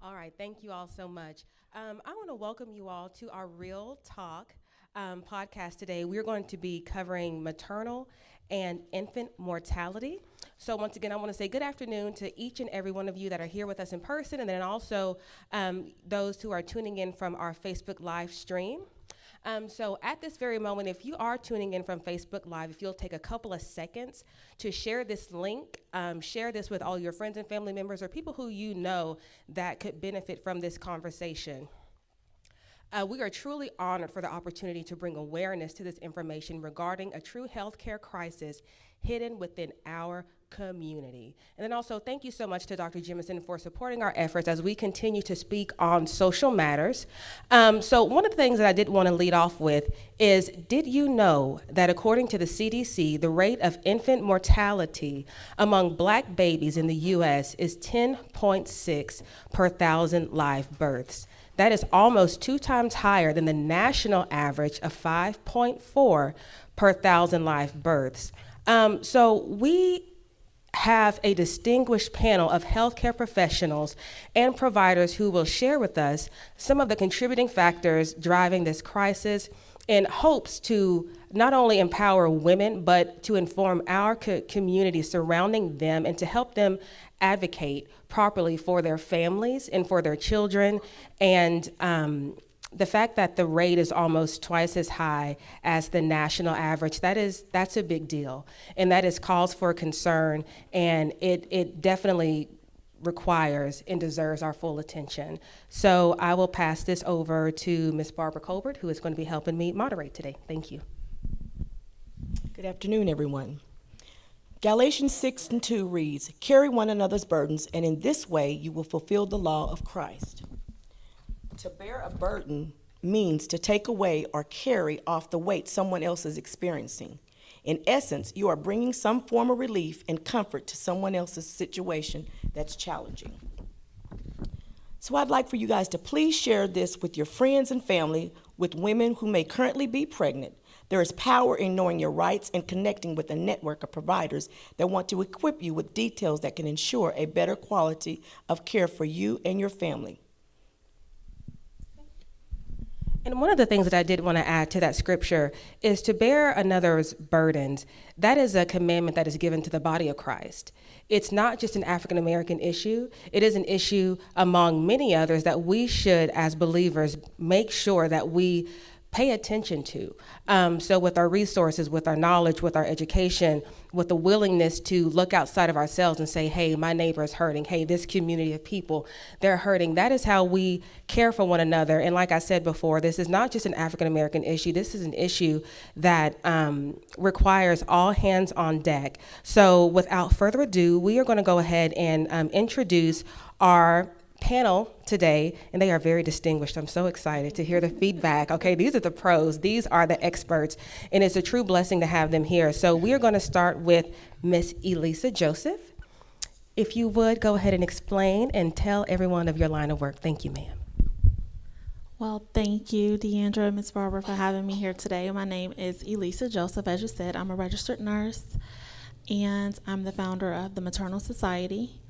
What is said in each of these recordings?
All right, thank you all so much. I want to welcome you all to our Real Talk podcast today. We're going to be covering maternal and infant mortality. So, once again, I want to say good afternoon to each and every one of you that are here with us in person, and then also those who are tuning in from our Facebook live stream. So at this very moment, if you are tuning in from Facebook Live, if you'll take a couple of seconds to share this link, share this with all your friends and family members or people who you know that could benefit from this conversation. We are truly honored for the opportunity to bring awareness to this information regarding a true healthcare crisis hidden within our community. And then also, thank you so much to Dr. Jemison for supporting our efforts as we continue to speak on social matters. So, one of the things that I did want to lead off with is, did you know that according to the CDC, the rate of infant mortality among black babies in the U.S. is 10.6 per thousand live births? That is almost 2 times higher than the national average of 5.4 per thousand live births. So we have a distinguished panel of healthcare professionals and providers who will share with us some of the contributing factors driving this crisis in hopes to not only empower women, but to inform our community surrounding them and to help them advocate properly for their families and for their children. And the fact that the rate is almost twice as high as the national average, that's a big deal. And that is cause for concern, and it definitely requires and deserves our full attention. So I will pass this over to Ms. Barbara Colbert, who is going to be helping me moderate today. Thank you. Good afternoon, everyone. Galatians 6:2 reads, "Carry one another's burdens, and in this way you will fulfill the law of Christ." To bear a burden means to take away or carry off the weight someone else is experiencing. In essence, you are bringing some form of relief and comfort to someone else's situation that's challenging. So I'd like for you guys to please share this with your friends and family, with women who may currently be pregnant. There is power in knowing your rights and connecting with a network of providers that want to equip you with details that can ensure a better quality of care for you and your family. And one of the things that I did want to add to that scripture is to bear another's burdens. That is a commandment that is given to the body of Christ. It's not just an African American issue, it is an issue among many others that we should, as believers, make sure that we pay attention to. So with our resources, with our knowledge, with our education, with the willingness to look outside of ourselves and say, hey, my neighbor is hurting. Hey, this community of people, they're hurting. That is how we care for one another. And like I said before, this is not just an African American issue. This is an issue that requires all hands on deck. So without further ado, we are going to go ahead and introduce our panel today, and they are very distinguished. I'm so excited to hear the feedback. Okay, these are the pros, these are the experts, and it's a true blessing to have them here. So we are going to start with Miss Elisa Joseph. If you would go ahead and explain and tell everyone of your line of work. Thank you, ma'am. Well, thank you, Deandra and Ms. Barbara, for having me here today. My name is Elisa Joseph. As you said, I'm a registered nurse, and I'm the founder of the Maternal Society.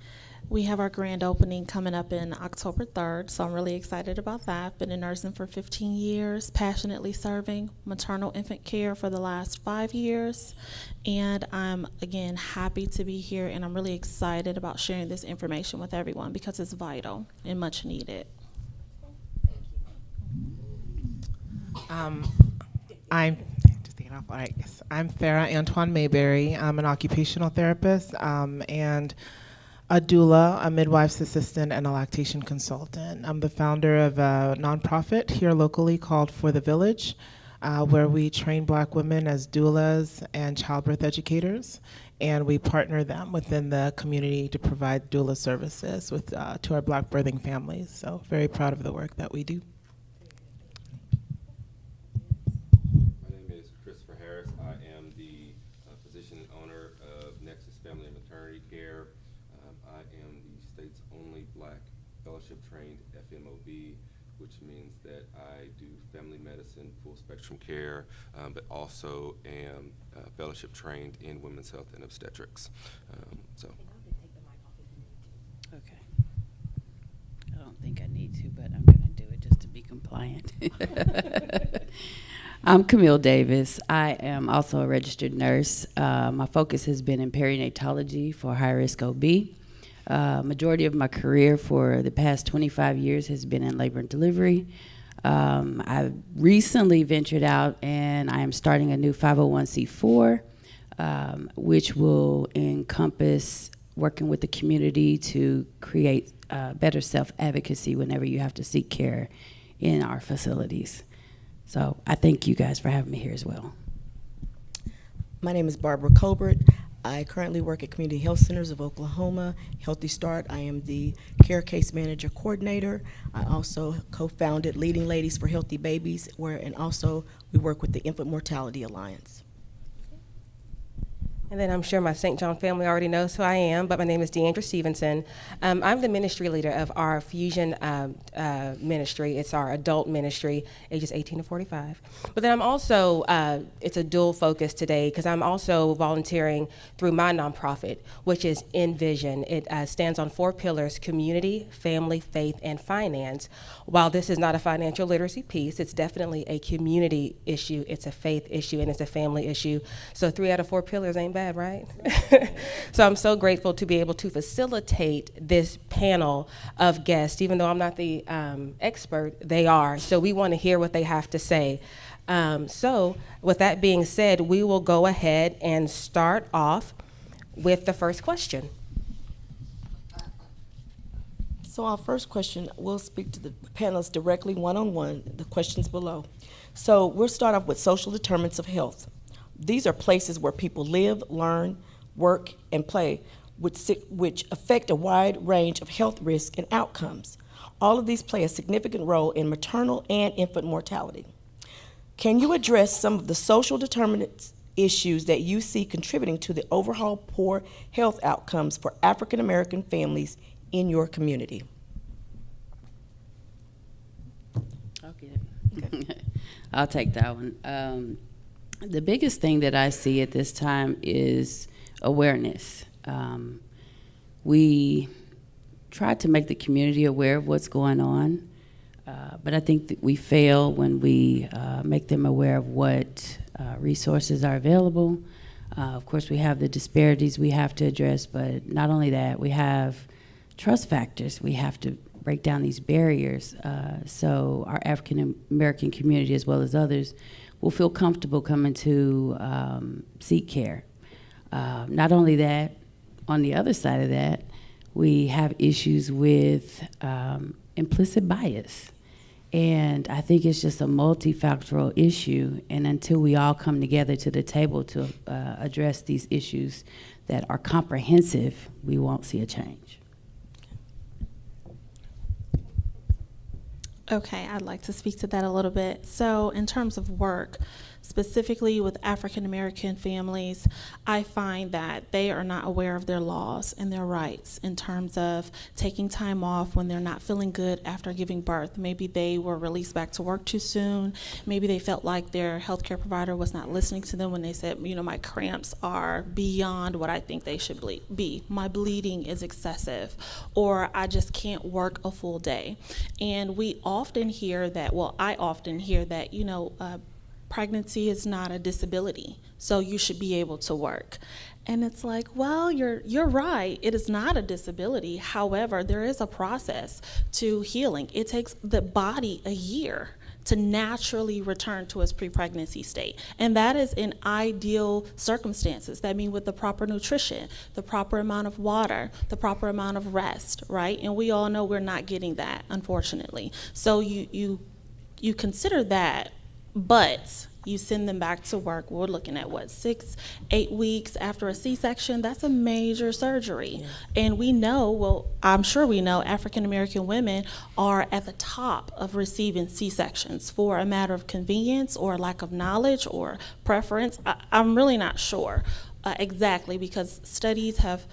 We have our grand opening coming up in October 3rd, so I'm really excited about that. I've been in nursing for 15 years, passionately serving maternal infant care for the last 5 years, and I'm, again, happy to be here, and I'm really excited about sharing this information with everyone because it's vital and much needed. I'm just taking off. All right. Yes. I'm Farah Antoine Mayberry. I'm an occupational therapist and a doula, a midwife's assistant, and a lactation consultant. I'm the founder of a nonprofit here locally called For the Village, where we train Black women as doulas and childbirth educators, and we partner them within the community to provide doula services with to our Black birthing families. So very proud of the work that we do. My name is Christopher Harris. I am the physician and owner of Nexus Family and Maternity Care. I am the state's only Black fellowship-trained FMOB, which means that I do family medicine, full spectrum care, but also am fellowship-trained in women's health and obstetrics. Okay. I don't think I need to, but I'm going to do it just to be compliant. I'm Camille Davis. I am also a registered nurse. My focus has been in perinatology for high-risk OB. Majority of my career for the past 25 years has been in labor and delivery. I recently ventured out and I am starting a new 501c4, which will encompass working with the community to create better self-advocacy whenever you have to seek care in our facilities. So I thank you guys for having me here as well. My name is Barbara Colbert. I currently work at Community Health Centers of Oklahoma, Healthy Start. I am the Care Case Manager Coordinator. I also co-founded Leading Ladies for Healthy Babies, and also we work with the Infant Mortality Alliance. And then I'm sure my St. John family already knows who I am, but my name is Deandra Stevenson. I'm the ministry leader of our Fusion ministry. It's our adult ministry, ages 18 to 45. But then I'm also, it's a dual focus today because I'm also volunteering through my nonprofit, which is Envision. It stands on 4 pillars: community, family, faith, and finance. While this is not a financial literacy piece, it's definitely a community issue, it's a faith issue, and it's a family issue. So 3 out of 4 pillars ain't bad, right? So I'm so grateful to be able to facilitate this panel of guests. Even though I'm not the expert, they are. So we want to hear what they have to say. So with that being said, we will go ahead and start off with the first question. So our first question, we'll speak to the panelists directly one-on-one, the questions below. So we'll start off with social determinants of health. These are places where people live, learn, work, and play, which affect a wide range of health risks and outcomes. All of these play a significant role in maternal and infant mortality. Can you address some of the social determinants issues that you see contributing to the overall poor health outcomes for African American families in your community? I'll get it. I'll take that one. The biggest thing that I see at this time is awareness. We try to make the community aware of what's going on, but I think that we fail when we make them aware of what resources are available. Of course, we have the disparities we have to address, but not only that, we have trust factors. We have to break down these barriers so our African American community, as well as others, will feel comfortable coming to seek care. Not only that, on the other side of that, we have issues with implicit bias. And I think it's just a multifactorial issue, and until we all come together to the table to address these issues that are comprehensive, we won't see a change. Okay, I'd like to speak to that a little bit. So in terms of work, specifically with African American families, I find that they are not aware of their laws and their rights in terms of taking time off when they're not feeling good after giving birth. Maybe they were released back to work too soon. Maybe they felt like their healthcare provider was not listening to them when they said, you know, my cramps are beyond what I think they should be. My bleeding is excessive, or I just can't work a full day. And we often hear that, well, I often hear that, you know, pregnancy is not a disability, so you should be able to work. And it's like, well, you're right, it is not a disability. However, there is a process to healing. It takes the body a year to naturally return to its pre-pregnancy state. And that is in ideal circumstances. That means with the proper nutrition, the proper amount of water, the proper amount of rest, right? And we all know we're not getting that, unfortunately. So you consider that, but you send them back to work. We're looking at what, 6-8 weeks after a C-section? That's a major surgery. Yeah. And we know, well, I'm sure we know, African American women are at the top of receiving C-sections for a matter of convenience or lack of knowledge or preference. I'm really not sure exactly, because studies have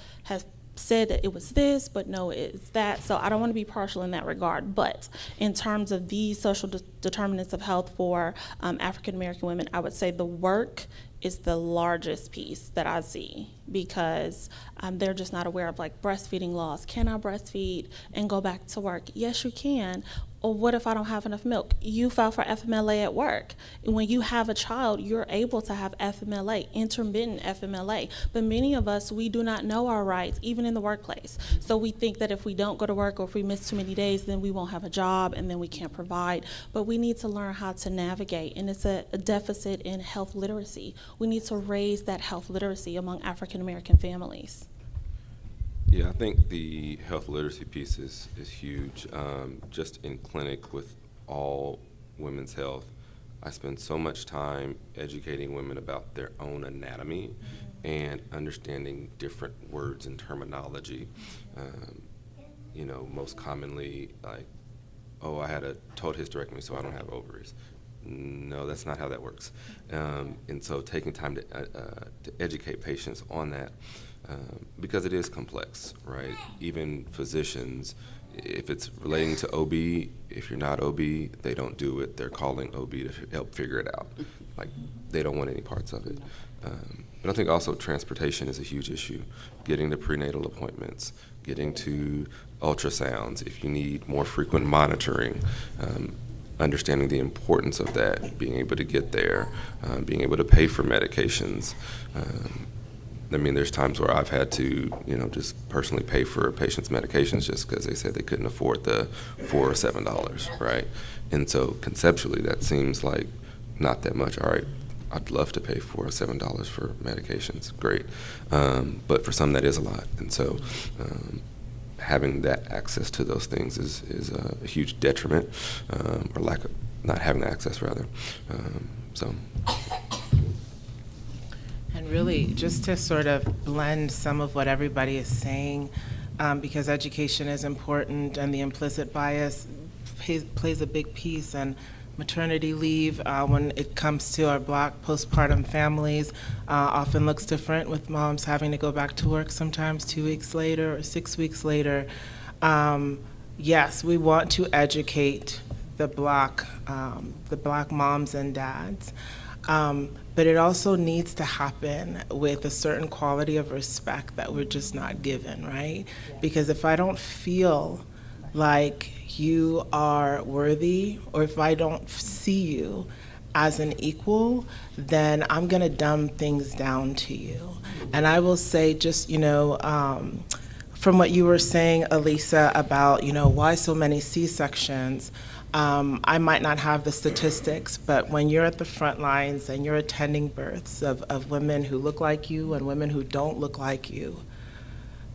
said that it was this, but no, it's that. So I don't want to be partial in that regard. But in terms of these social determinants of health for African American women, I would say the work is the largest piece that I see, because they're just not aware of like breastfeeding laws. Can I breastfeed and go back to work? Yes, you can. Or what if I don't have enough milk? You file for FMLA at work. When you have a child, you're able to have FMLA, intermittent FMLA. But many of us, we do not know our rights, even in the workplace. So we think that if we don't go to work or if we miss too many days, then we won't have a job and then we can't provide. But we need to learn how to navigate, and it's a deficit in health literacy. We need to raise that health literacy among African American families. Yeah, I think the health literacy piece is huge. Just in clinic with all women's health, I spend so much time educating women about their own anatomy and understanding different words and terminology. You know, most commonly, like, oh, I had a total hysterectomy, so I don't have ovaries. No, that's not how that works. And so taking time to educate patients on that, because it is complex, right? Even physicians, if it's relating to OB, if you're not OB, they don't do it. They're calling OB to help figure it out. Like, they don't want any parts of it. But I think also transportation is a huge issue. Getting to prenatal appointments, getting to ultrasounds, if you need more frequent monitoring, understanding the importance of that, being able to get there, being able to pay for medications. I mean, there's times where I've had to, you know, just personally pay for a patient's medications just because they said they couldn't afford the $4 or $7, right? And so conceptually, that seems like not that much. All right, I'd love to pay $4 or $7 for medications, great. But for some, that is a lot. And so having that access to those things is a huge detriment, or lack of not having access, rather. So. And really, just to sort of blend some of what everybody is saying, because education is important and the implicit bias plays a big piece. And maternity leave, when it comes to our Black postpartum families, often looks different, with moms having to go back to work sometimes 2 weeks later or 6 weeks later. Yes, we want to educate the Black moms and dads. But it also needs to happen with a certain quality of respect that we're just not given, right? Because if I don't feel like you are worthy, or if I don't see you as an equal, then I'm gonna dumb things down to you. And I will say, just, you know, from what you were saying, Elisa, about, you know, why so many C-sections, I might not have the statistics, but when you're at the front lines and you're attending births of women who look like you and women who don't look like you,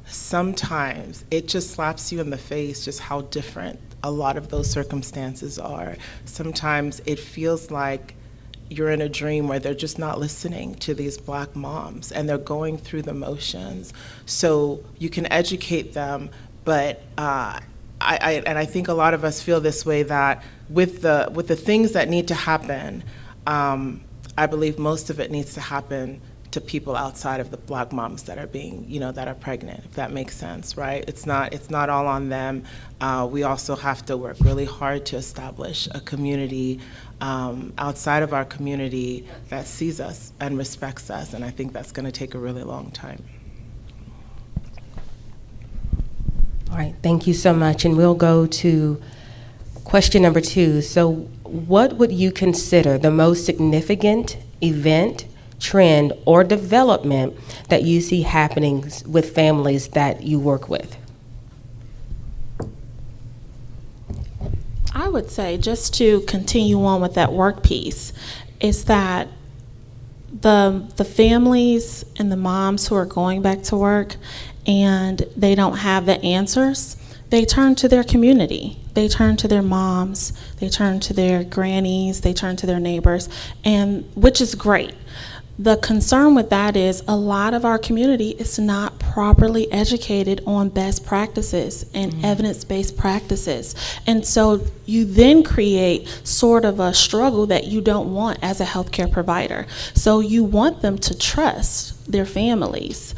sometimes it just slaps you in the face just how different a lot of those circumstances are. Sometimes it feels like you're in a dream where they're just not listening to these Black moms and they're going through the motions. So you can educate them, but I think a lot of us feel this way, that with the things that need to happen, I believe most of it needs to happen to people outside of the Black moms that are being, you know, that are pregnant, if that makes sense, right? It's not all on them. We also have to work really hard to establish a community outside of our community that sees us and respects us, and I think that's going to take a really long time. All right, thank you so much. And we'll go to question number 2. So what would you consider the most significant event, trend, or development that you see happening with families that you work with? I would say, just to continue on with that work piece, is that the families and the moms who are going back to work and they don't have the answers, they turn to their community. They turn to their moms, they turn to their grannies, they turn to their neighbors, and which is great. The concern with that is a lot of our community is not properly educated on best practices and evidence-based practices. And so you then create sort of a struggle that you don't want as a healthcare provider. So you want them to trust their families.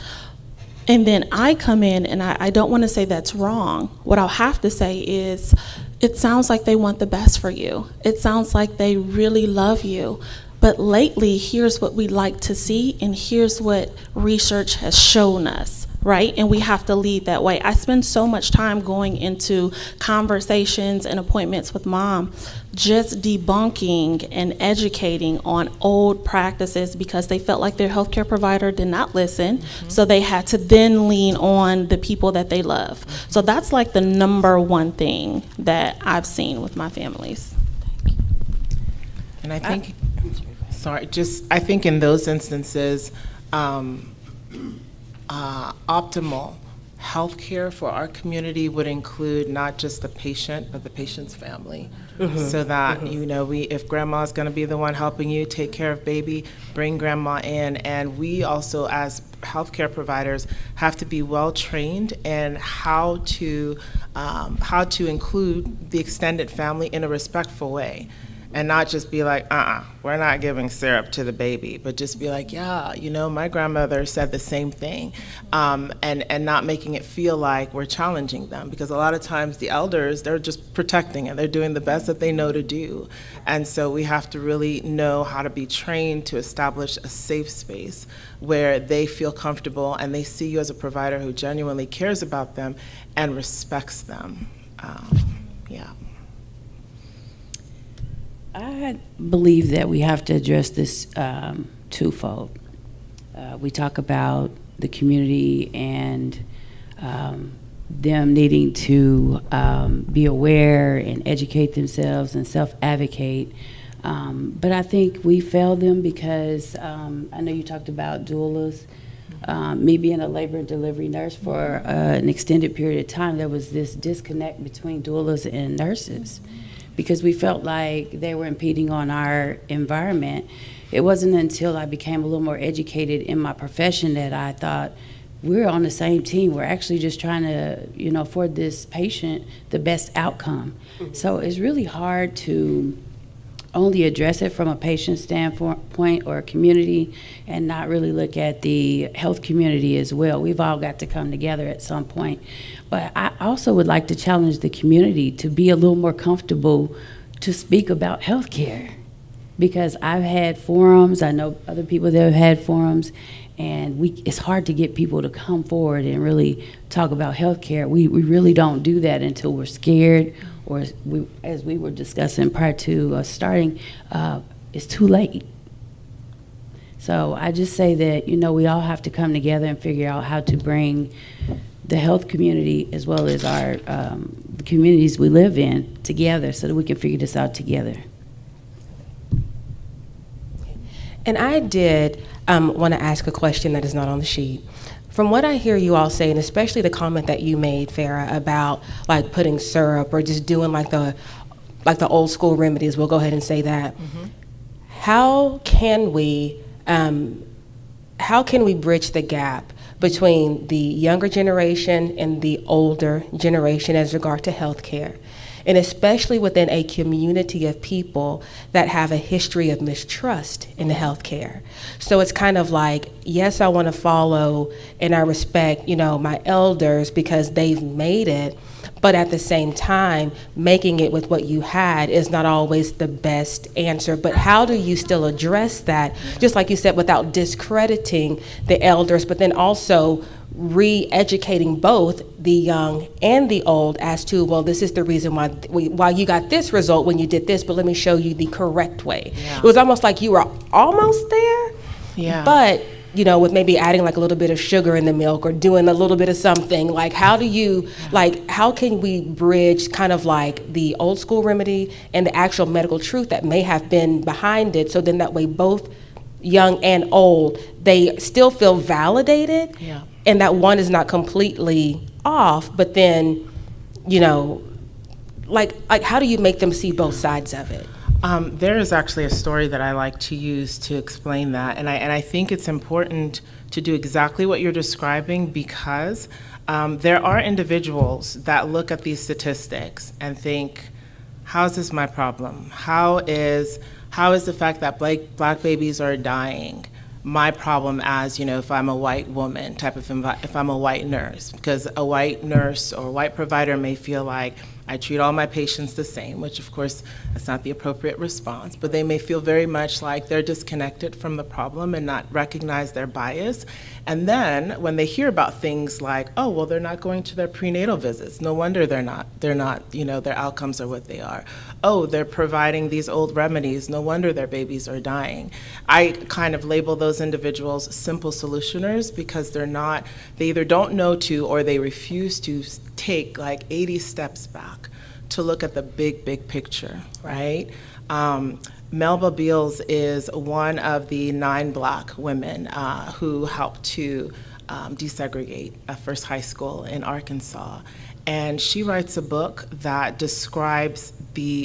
And then I come in, and I don't want to say that's wrong. What I'll have to say is, it sounds like they want the best for you. It sounds like they really love you. But lately, here's what we like to see, and here's what research has shown us, right? And we have to lead that way. I spend so much time going into conversations and appointments with mom, just debunking and educating on old practices because they felt like their healthcare provider did not listen, so they had to then lean on the people that they love. So that's like the number one thing that I've seen with my families. And I think, I think in those instances, optimal healthcare for our community would include not just the patient, but the patient's family. So that, you know, if grandma's gonna be the one helping you take care of baby, bring grandma in. And we also, as healthcare providers, have to be well-trained in how to include the extended family in a respectful way. And not just be like, we're not giving syrup to the baby, but just be like, yeah, you know, my grandmother said the same thing, and not making it feel like we're challenging them, because a lot of times the elders, they're just protecting it. They're doing the best that they know to do. And so we have to really know how to be trained to establish a safe space where they feel comfortable and they see you as a provider who genuinely cares about them and respects them. Yeah. I believe that we have to address this twofold. We talk about the community and them needing to be aware and educate themselves and self-advocate. But I think we fail them because I know you talked about doulas. Me being a labor and delivery nurse for an extended period of time, there was this disconnect between doulas and nurses, because we felt like they were impeding on our environment. It wasn't until I became a little more educated in my profession that I thought, we're on the same team. We're actually just trying to, you know, afford this patient the best outcome. So it's really hard to only address it from a patient standpoint or a community and not really look at the health community as well. We've all got to come together at some point. But I also would like to challenge the community to be a little more comfortable to speak about healthcare, because I've had forums, I know other people that have had forums, and it's hard to get people to come forward and really talk about healthcare. We really don't do that until we're scared, or as we were discussing prior to starting, it's too late. So I just say that, you know, we all have to come together and figure out how to bring the health community as well as our the communities we live in together so that we can figure this out together. And I did want to ask a question that is not on the sheet. From what I hear you all say, and especially the comment that you made, Farah, about like putting syrup or just doing like the old school remedies, we'll go ahead and say that. How can we bridge the gap between the younger generation and the older generation as regard to healthcare? And especially within a community of people that have a history of mistrust in the healthcare. So it's kind of like, yes, I want to follow and I respect, you know, my elders because they've made it, but at the same time, making it with what you had is not always the best answer. But how do you still address that, just like you said, without discrediting the elders, but then also re-educating both the young and the old as to, well, this is the reason why you got this result when you did this, but let me show you the correct way. Yeah. It was almost like you were almost there, but you know, with maybe adding like a little bit of sugar in the milk or doing a little bit of something. Like, how do you, how can we bridge kind of like the old school remedy and the actual medical truth that may have been behind it, so then that way both young and old, they still feel validated, and that one is not completely off, but then, you know, like how do you make them see both sides of it? There is actually a story that I like to use to explain that, and I think it's important to do exactly what you're describing, because there are individuals that look at these statistics and think, how is this my problem? How is the fact that black babies are dying my problem as, you know, if I'm a white woman type of if I'm a white nurse? Because a white nurse or a white provider may feel like, I treat all my patients the same, which of course that's not the appropriate response, but they may feel very much like they're disconnected from the problem and not recognize their bias. And then when they hear about things like, oh, well, they're not going to their prenatal visits. No wonder they're not, their outcomes are what they are. Oh, they're providing these old remedies. No wonder their babies are dying. I kind of label those individuals simple solutioners because they either don't know to or they refuse to take like 80 steps back to look at the big, big picture, right? Melba Beals is one of the 9 Black women who helped to desegregate First High School in Arkansas. And she writes a book that describes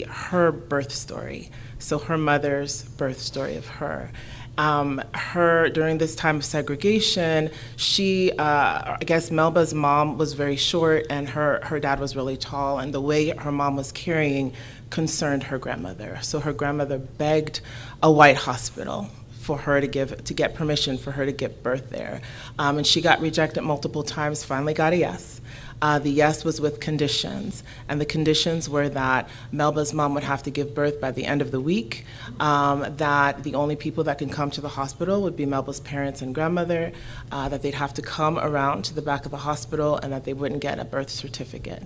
her birth story, so her mother's birth story of her. During this time of segregation, I guess Melba's mom was very short and her dad was really tall, and the way her mom was carrying concerned her grandmother. So her grandmother begged a white hospital for her to get permission for her to give birth there. And she got rejected multiple times, finally got a yes. The yes was with conditions, and the conditions were that Melba's mom would have to give birth by the end of the week, that the only people that can come to the hospital would be Melba's parents and grandmother, that they'd have to come around to the back of the hospital, and that they wouldn't get a birth certificate.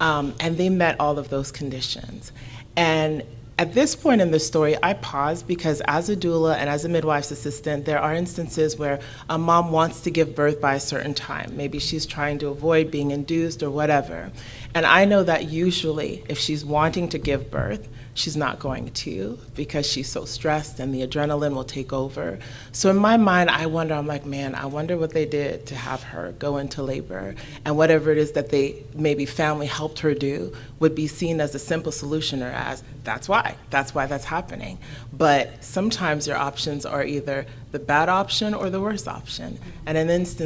And they met all of those conditions. And at this point in the story, I pause because as a doula and as a midwife's assistant, there are instances where a mom wants to give birth by a certain time. Maybe she's trying to avoid being induced or whatever. And I know that usually if she's wanting to give birth, she's not going to because she's so stressed and the adrenaline will take over. So in my mind, I wonder what they did to have her go into labor, and whatever it is that maybe family helped her do would be seen as a simple solution or as, that's why that's happening. But sometimes your options are either the bad option or the worst option. And in this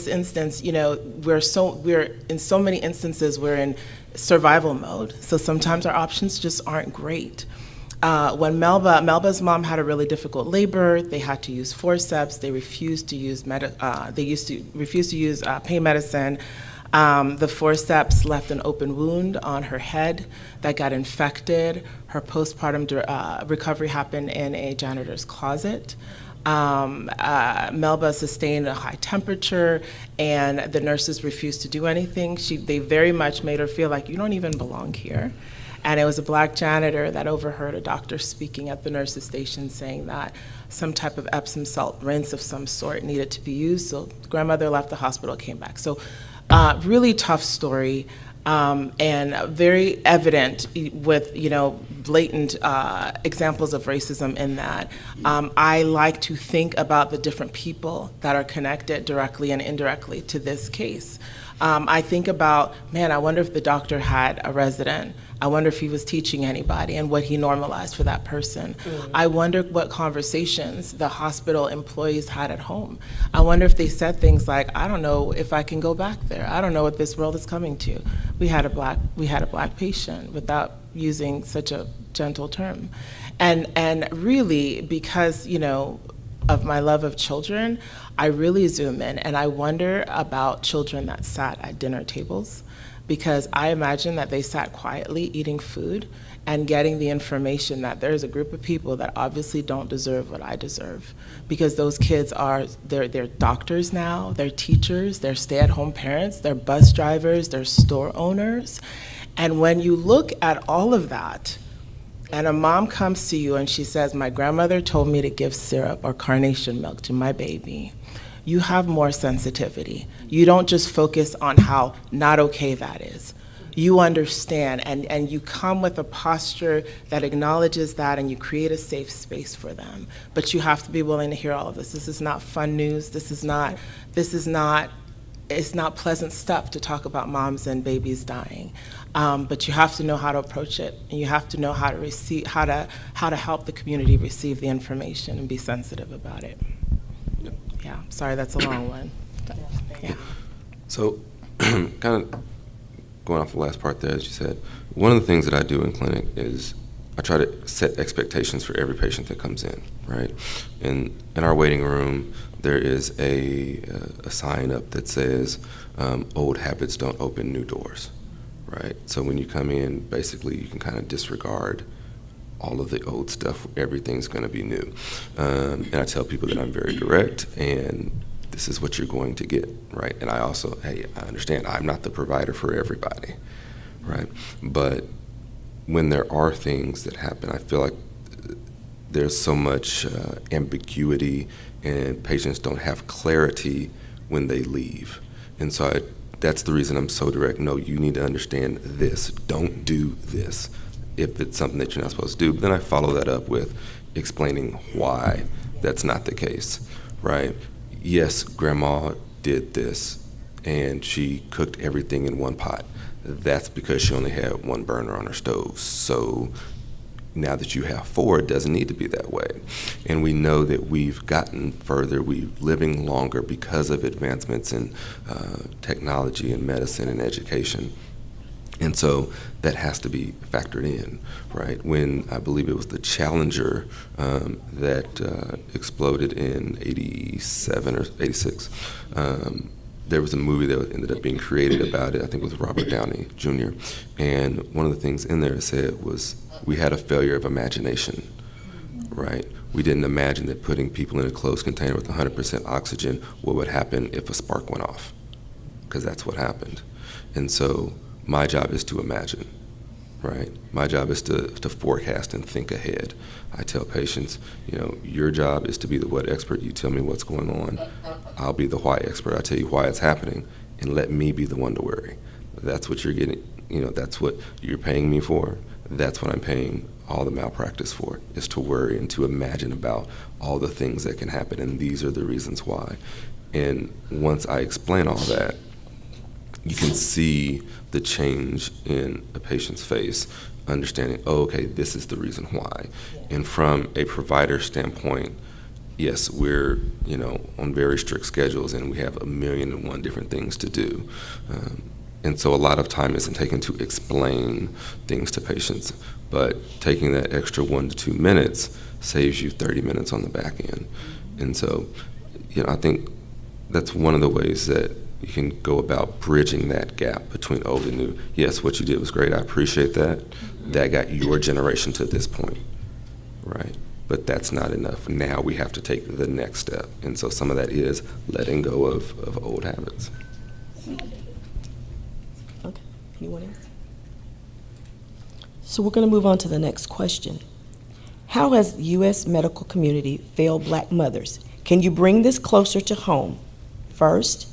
instance, we're in so many instances we're in survival mode. So sometimes our options just aren't great. When Melba's mom had a really difficult labor, they had to use forceps. They refused to use pain medicine. The forceps left an open wound on her head that got infected. Her postpartum recovery happened in a janitor's closet. Melba sustained a high temperature, and the nurses refused to do anything. They very much made her feel like, you don't even belong here. And it was a Black janitor that overheard a doctor speaking at the nurses' station saying that some type of Epsom salt rinse of some sort needed to be used. So grandmother left the hospital, came back. So really tough story. And very evident with, blatant examples of racism in that. I like to think about the different people that are connected directly and indirectly to this case. I think about, I wonder if the doctor had a resident. I wonder if he was teaching anybody and what he normalized for that person. Mm-hmm. I wonder what conversations the hospital employees had at home. I wonder if they said things like, I don't know if I can go back there. I don't know what this world is coming to. We had a black patient, without using such a gentle term. And really, because, of my love of children, I really zoom in and I wonder about children that sat at dinner tables, because I imagine that they sat quietly eating food and getting the information that there's a group of people that obviously don't deserve what I deserve, because those kids they're doctors now, they're teachers, they're stay-at-home parents, they're bus drivers, they're store owners. And when you look at all of that, and a mom comes to you and she says, my grandmother told me to give syrup or carnation milk to my baby, you have more sensitivity. You don't just focus on how not okay that is. You understand, and you come with a posture that acknowledges that, and you create a safe space for them. But you have to be willing to hear all of this. This is not fun news. It's not pleasant stuff to talk about moms and babies dying. But you have to know how to approach it, and you have to know how to help the community receive the information and be sensitive about it. Yeah, sorry, that's a long one. Yeah. So, kind of going off the last part there, as you said, one of the things that I do in clinic is I try to set expectations for every patient that comes in, right? In our waiting room, there is a sign up that says, old habits don't open new doors, right? So when you come in, basically you can kind of disregard all of the old stuff. Everything's going to be new. And I tell people that I'm very direct, and this is what you're going to get, right? And I also, hey, I understand I'm not the provider for everybody, right? But when there are things that happen, I feel like there's so much ambiguity, and patients don't have clarity when they leave. And so that's the reason I'm so direct. No, you need to understand this. Don't do this if it's something that you're not supposed to do. But then I follow that up with explaining why that's not the case, right? Yes, grandma did this, and she cooked everything in one pot. That's because she only had one burner on her stove. So now that you have 4, it doesn't need to be that way. And we know that we've gotten further, we're living longer because of advancements in technology and medicine and education. And so that has to be factored in, right? When I believe it was the Challenger that exploded in 87 or 86, there was a movie that ended up being created about it. I think it was Robert Downey Jr. And one of the things in there it said was, we had a failure of imagination, right? We didn't imagine that putting people in a closed container with 100% oxygen, what would happen if a spark went off, because that's what happened. And so my job is to imagine, right? My job is to forecast and think ahead. I tell patients, you know, your job is to be the what expert. You tell me what's going on. I'll be the why expert. I tell you why it's happening, and let me be the one to worry. That's what you're getting, you know, that's what you're paying me for. That's what I'm paying all the malpractice for, is to worry and to imagine about all the things that can happen, and these are the reasons why. And once I explain all that, you can see the change in a patient's face, understanding, oh, okay, this is the reason why. And from a provider standpoint, yes, we're, you know, on very strict schedules, and we have 1,000,001 different things to do. And so a lot of time isn't taken to explain things to patients, but taking that extra 1 to 2 minutes saves you 30 minutes on the back end. And so, you know, I think that's one of the ways that you can go about bridging that gap between old and new. Yes, what you did was great. I appreciate that. That got your generation to this point, right? But that's not enough. Now we have to take the next step. And so some of that is letting go of old habits. Okay, anyone else? So we're going to move on to the next question. How has the U.S. medical community failed Black mothers? Can you bring this closer to home? First,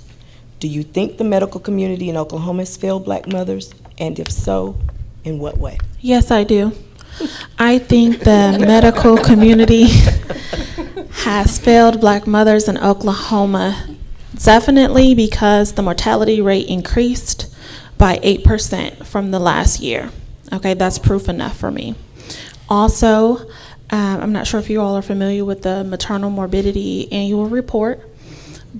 do you think the medical community in Oklahoma has failed Black mothers? And if so, in what way? Yes, I do. I think the medical community has failed Black mothers in Oklahoma, definitely because the mortality rate increased by 8% from the last year. Okay, that's proof enough for me. Also, I'm not sure if you all are familiar with the Maternal Morbidity Annual Report,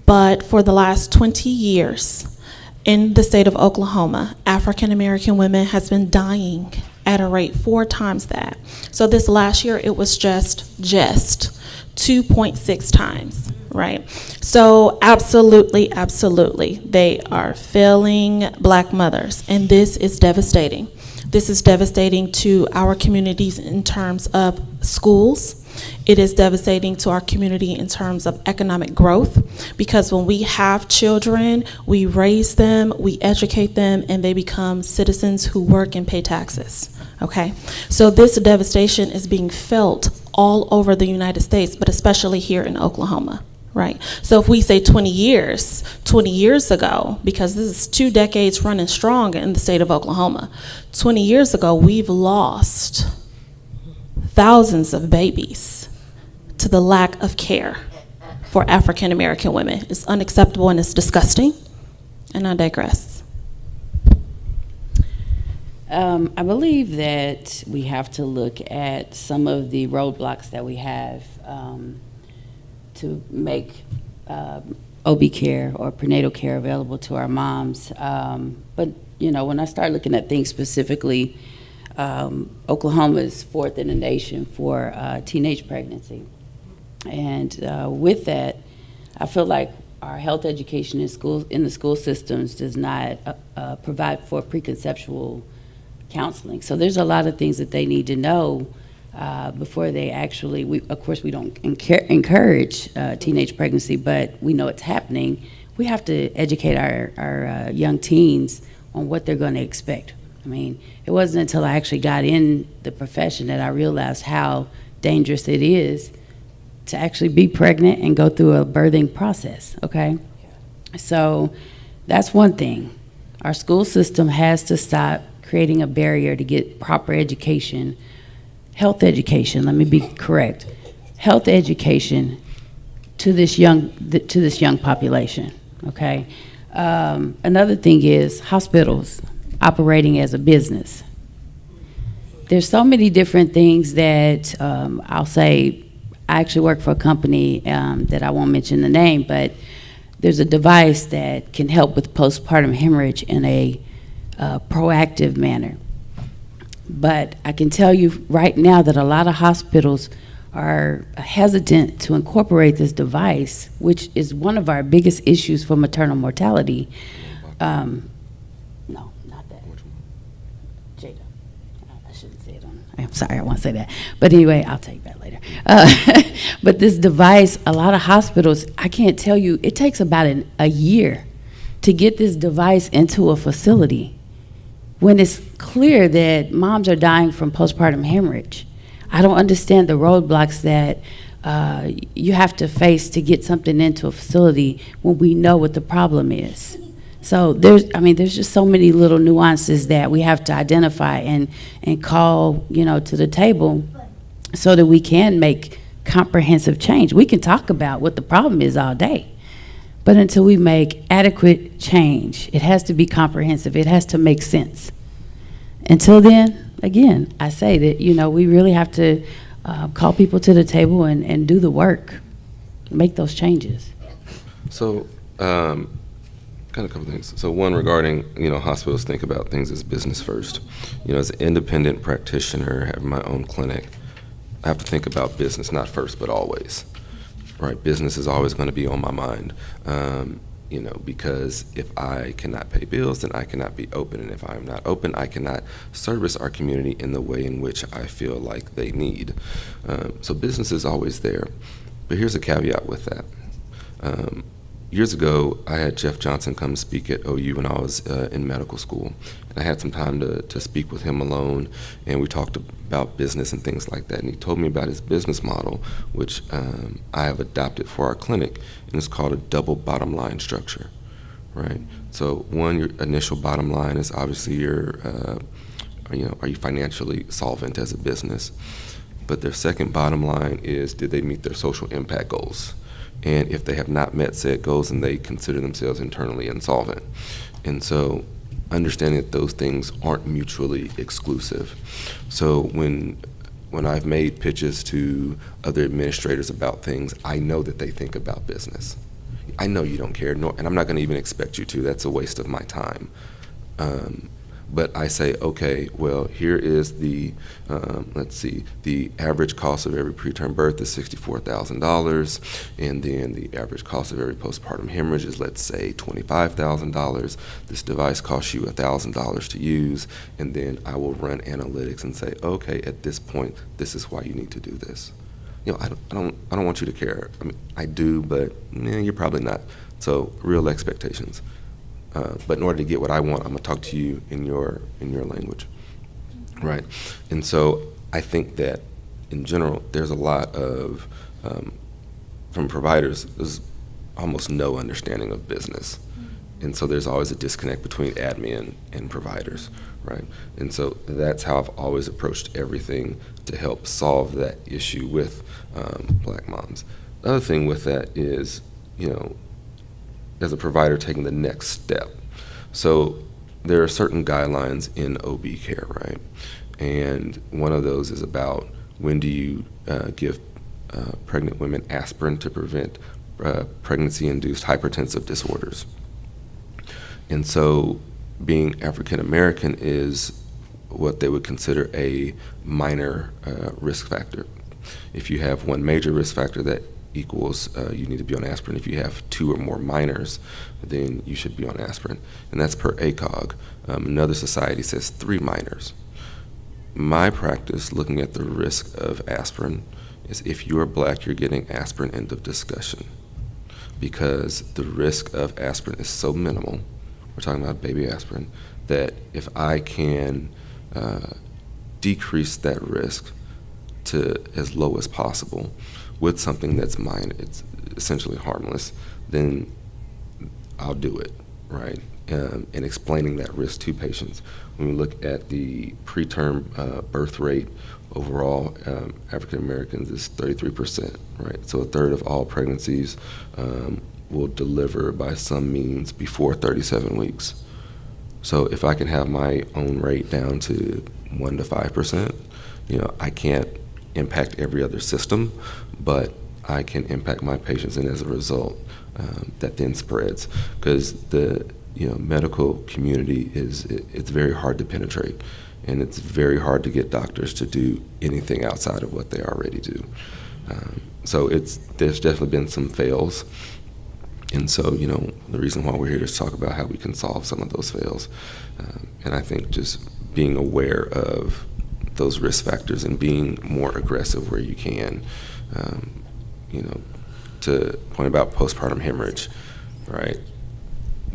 but for the last 20 years in the state of Oklahoma, African American women has been dying at a rate 4 times that. So this last year, it was just 2.6 times, right? So absolutely, they are failing Black mothers, and this is devastating. This is devastating to our communities in terms of schools. It is devastating to our community in terms of economic growth, because when we have children, we raise them, we educate them, and they become citizens who work and pay taxes, okay? So this devastation is being felt all over the United States, but especially here in Oklahoma, right? So if we say 20 years ago, because this is 2 decades running strong in the state of Oklahoma, 20 years ago, we've lost thousands of babies to the lack of care for African American women. It's unacceptable and it's disgusting. And I digress. I believe that we have to look at some of the roadblocks that we have to make OB care or prenatal care available to our moms. But, you know, when I start looking at things specifically, Oklahoma is 4th in the nation for teenage pregnancy. And with that, I feel like our health education in the school systems does not provide for preconceptual counseling. So there's a lot of things that they need to know before they actually, of course, we don't encourage teenage pregnancy, but we know it's happening. We have to educate our young teens on what they're going to expect. I mean, it wasn't until I actually got in the profession that I realized how dangerous it is to actually be pregnant and go through a birthing process, okay? So that's one thing. Our school system has to stop creating a barrier to get proper education, health education, let me be correct, health education to this young population, okay? Another thing is hospitals operating as a business. There's so many different things that I'll say. I actually work for a company that I won't mention the name, but there's a device that can help with postpartum hemorrhage in a proactive manner. But I can tell you right now that a lot of hospitals are hesitant to incorporate this device, which is one of our biggest issues for maternal mortality. No, not that. Jada. I shouldn't say it on. I'm sorry, I won't say that. But anyway, I'll take that later. But this device, a lot of hospitals, I can't tell you, it takes about a year to get this device into a facility when it's clear that moms are dying from postpartum hemorrhage. I don't understand the roadblocks that you have to face to get something into a facility when we know what the problem is. So there's just so many little nuances that we have to identify and call, to the table so that we can make comprehensive change. We can talk about what the problem is all day, but until we make adequate change, it has to be comprehensive. It has to make sense. Until then, again, I say that, we really have to call people to the table and do the work, make those changes. So, kind of a couple things. So one regarding, hospitals think about things as business first. As an independent practitioner, having my own clinic, I have to think about business, not first, but always, right? Business is always going to be on my mind, because if I cannot pay bills, then I cannot be open. And if I am not open, I cannot service our community in the way in which I feel like they need. So business is always there. But here's a caveat with that. Years ago, I had Jeff Johnson come speak at OU when I was in medical school. And I had some time to speak with him alone, and we talked about business and things like that. And he told me about his business model, which I have adopted for our clinic, and it's called a double bottom line structure, right? So one, your initial bottom line is obviously are you financially solvent as a business? But their second bottom line is, did they meet their social impact goals? And if they have not met said goals, then they consider themselves internally insolvent. And so understanding that those things aren't mutually exclusive. So when I've made pitches to other administrators about things, I know that they think about business. I know you don't care, and I'm not going to even expect you to. That's a waste of my time. But I say, okay, well, here is the average cost of every preterm birth is $64,000, and then the average cost of every postpartum hemorrhage is, let's say, $25,000. This device costs you $1,000 to use, and then I will run analytics and say, okay, at this point, this is why you need to do this. I don't want you to care. I mean, I do, but you're probably not. So real expectations. But in order to get what I want, I'm gonna talk to you in your language, right? And so I think that in general, there's a lot of, from providers, there's almost no understanding of business. And so there's always a disconnect between admin and providers, right? And so that's how I've always approached everything to help solve that issue with Black moms. The other thing with that is, as a provider, taking the next step. So there are certain guidelines in OB care, right? And one of those is about when do you give pregnant women aspirin to prevent pregnancy-induced hypertensive disorders. And so being African American is what they would consider a minor risk factor. If you have one major risk factor that equals you need to be on aspirin. If you have 2 or more minors, then you should be on aspirin, and that's per ACOG. Another society says 3 minors. My practice, looking at the risk of aspirin, is if you're Black, you're getting aspirin, end of discussion. Because the risk of aspirin is so minimal, we're talking about baby aspirin, that if I can decrease that risk to as low as possible with something that's minor, it's essentially harmless, then I'll do it, right? And explaining that risk to patients. When we look at the preterm birth rate, overall, African Americans is 33%, right? So a third of all pregnancies will deliver by some means before 37 weeks. So if I can have my own rate down to 1 to 5%, I can't impact every other system, but I can impact my patients, and as a result, that then spreads. Because the medical community it's very hard to penetrate, and it's very hard to get doctors to do anything outside of what they already do. So there's definitely been some fails, and so the reason why we're here is to talk about how we can solve some of those fails. And I think just being aware of those risk factors and being more aggressive where you can. To point about postpartum hemorrhage, right?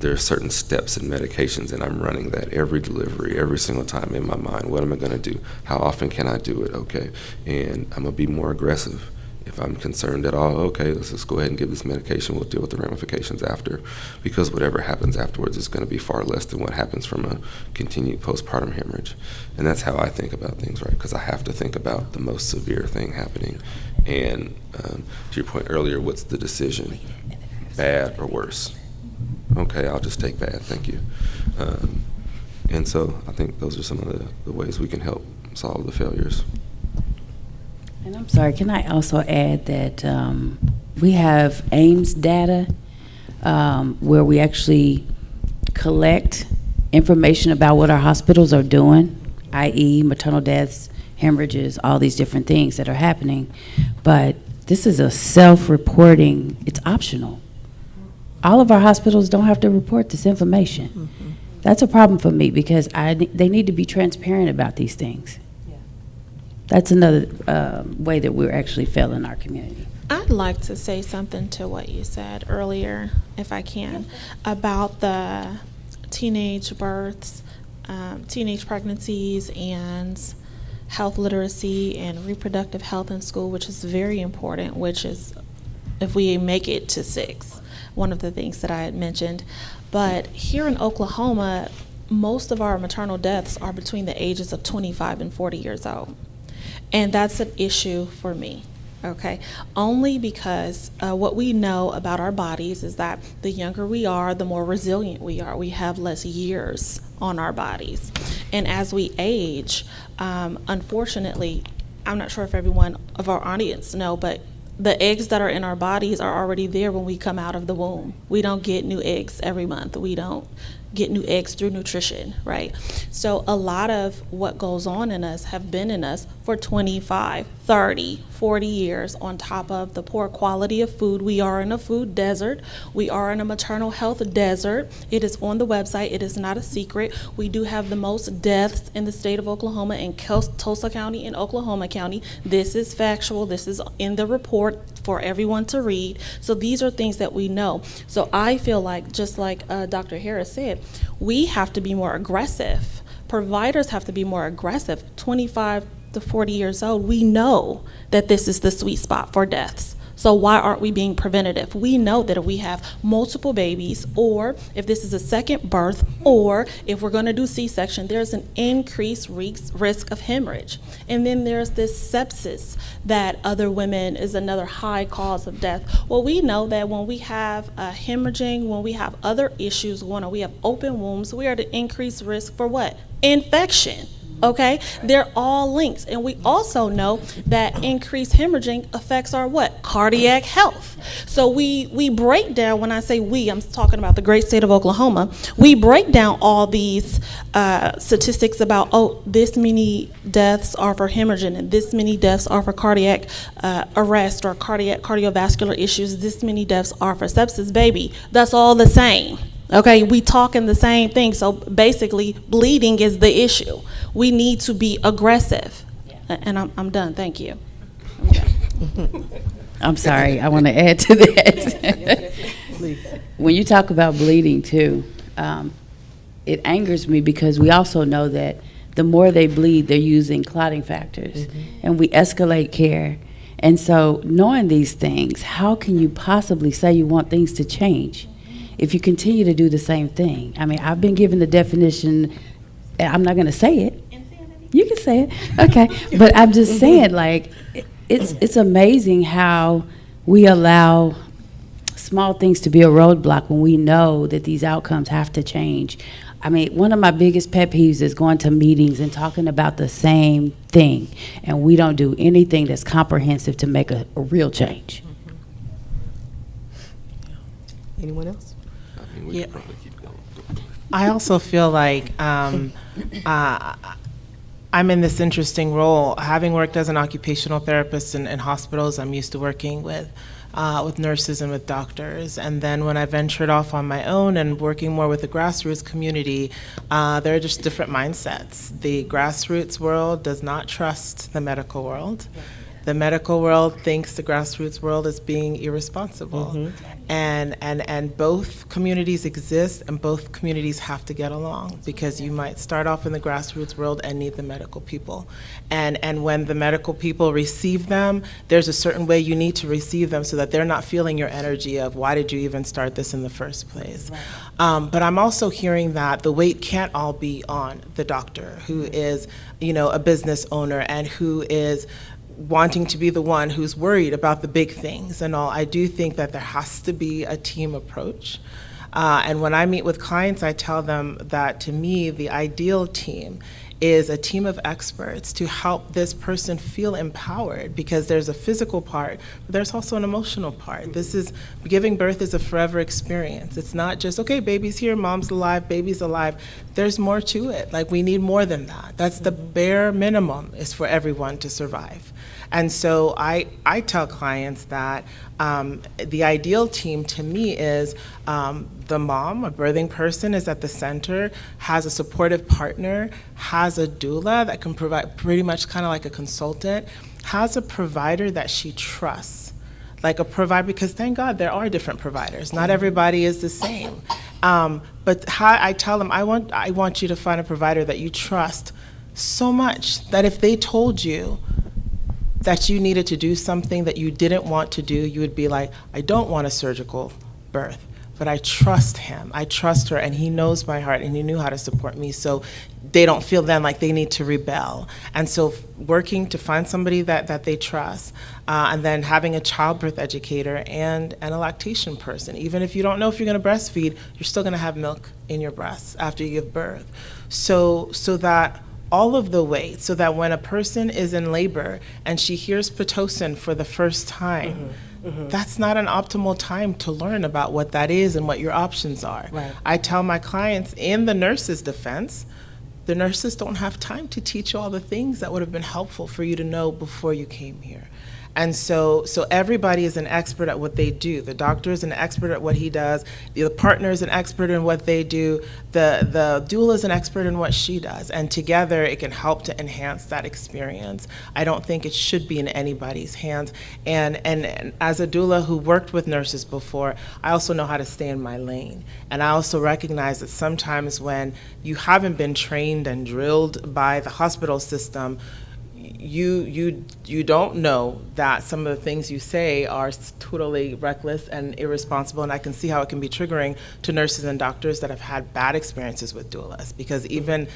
There are certain steps and medications, and I'm running that every delivery, every single time in my mind. What am I going to do? How often can I do it? Okay, and I'm going to be more aggressive. If I'm concerned at all, okay, let's just go ahead and give this medication. We'll deal with the ramifications after, because whatever happens afterwards is going to be far less than what happens from a continued postpartum hemorrhage. And that's how I think about things, right? Because I have to think about the most severe thing happening. And to your point earlier, what's the decision? Bad or worse? Okay, I'll just take bad, thank you. And so I think those are some of the ways we can help solve the failures. And I'm sorry, can I also add that we have AIMS data where we actually collect information about what our hospitals are doing, i.e. maternal deaths, hemorrhages, all these different things that are happening. But this is a self-reporting, it's optional. All of our hospitals don't have to report this information. Mm-hmm. That's a problem for me, because they need to be transparent about these things. That's another way that we're actually failing our community. I'd like to say something to what you said earlier, if I can, about the teenage births, teenage pregnancies, and health literacy and reproductive health in school, which is very important, which is if we make it to 6, one of the things that I had mentioned. But here in Oklahoma, most of our maternal deaths are between the ages of 25 and 40 years old. And that's an issue for me, okay? Only because what we know about our bodies is that the younger we are, the more resilient we are. We have less years on our bodies. And as we age, unfortunately, I'm not sure if everyone of our audience know, but the eggs that are in our bodies are already there when we come out of the womb. We don't get new eggs every month. We don't get new eggs through nutrition, right? So a lot of what goes on in us have been in us for 25, 30, 40 years, on top of the poor quality of food. We are in a food desert. We are in a maternal health desert. It is on the website. It is not a secret. We do have the most deaths in the state of Oklahoma, in Tulsa County and Oklahoma County. This is factual. This is in the report for everyone to read. So these are things that we know. So I feel like, just like Dr. Harris said, we have to be more aggressive. Providers have to be more aggressive. 25 to 40 years old, we know that this is the sweet spot for deaths. So why aren't we being preventative? We know that if we have multiple babies, or if this is a second birth, or if we're going to do C-section, there's an increased risk of hemorrhage. And then there's this sepsis that other women is another high cause of death. Well, we know that when we have hemorrhaging, when we have other issues going on, we have open wombs, we are at an increased risk for what? Infection. Okay, they're all links, and we also know that increased hemorrhaging affects our what? Cardiac health. So we break down. When I say we, I'm talking about the great state of Oklahoma. We break down all these statistics about this many deaths are for hemorrhaging, and this many deaths are for cardiac arrest or cardiovascular issues. This many deaths are for sepsis. Baby, that's all the same. Okay, we talking the same thing. So basically, bleeding is the issue. We need to be aggressive. And I'm done. Thank you. I'm sorry, I want to add to that. When you talk about bleeding too, it angers me because we also know that the more they bleed, they're using clotting factors, and we escalate care. And so knowing these things, how can you possibly say you want things to change if you continue to do the same thing? I mean, I've been given the definition, I'm not going to say it. You can say it, okay. But I'm just saying, like, it's amazing how we allow small things to be a roadblock when we know that these outcomes have to change. I mean, one of my biggest pet peeves is going to meetings and talking about the same thing, and we don't do anything that's comprehensive to make a real change. Anyone else? I mean, we could probably keep going. I also feel like I'm in this interesting role. Having worked as an occupational therapist in hospitals, I'm used to working with nurses and with doctors. And then when I ventured off on my own and working more with the grassroots community, there are just different mindsets. The grassroots world does not trust the medical world. The medical world thinks the grassroots world is being irresponsible. And both communities exist, and both communities have to get along, because you might start off in the grassroots world and need the medical people. And when the medical people receive them, there's a certain way you need to receive them so that they're not feeling your energy of why did you even start this in the first place. But I'm also hearing that the weight can't all be on the doctor who is, a business owner and who is wanting to be the one who's worried about the big things and all. I do think that there has to be a team approach. And when I meet with clients, I tell them that to me, the ideal team is a team of experts to help this person feel empowered, because there's a physical part, but there's also an emotional part. Giving birth is a forever experience. It's not just, okay, baby's here, mom's alive, baby's alive. There's more to it. Like, we need more than that. That's the bare minimum, is for everyone to survive. And so I tell clients that the ideal team to me is the mom, a birthing person, is at the center, has a supportive partner, has a doula that can provide pretty much kind of like a consultant, has a provider that she trusts, like a provider, because thank God there are different providers. Not everybody is the same. But I tell them, I want you to find a provider that you trust so much that if they told you that you needed to do something that you didn't want to do, you would be like, I don't want a surgical birth, but I trust him, I trust her, and he knows my heart, and he knew how to support me, so they don't feel then like they need to rebel. And so working to find somebody that they trust, and then having a childbirth educator and a lactation person. Even if you don't know if you're gonna breastfeed, you're still gonna have milk in your breasts after you give birth. So that all of the weight, so that when a person is in labor and she hears Pitocin for the first time, that's not an optimal time to learn about what that is and what your options are. Right. I tell my clients, in the nurse's defense, the nurses don't have time to teach you all the things that would have been helpful for you to know before you came here. And so everybody is an expert at what they do. The doctor is an expert at what he does. The partner is an expert in what they do. The doula is an expert in what she does. And together it can help to enhance that experience. I don't think it should be in anybody's hands. And as a doula who worked with nurses before, I also know how to stay in my lane. And I also recognize that sometimes when you haven't been trained and drilled by the hospital system, you don't know that some of the things you say are totally reckless and irresponsible, and I can see how it can be triggering to nurses and doctors that have had bad experiences with doulas, because even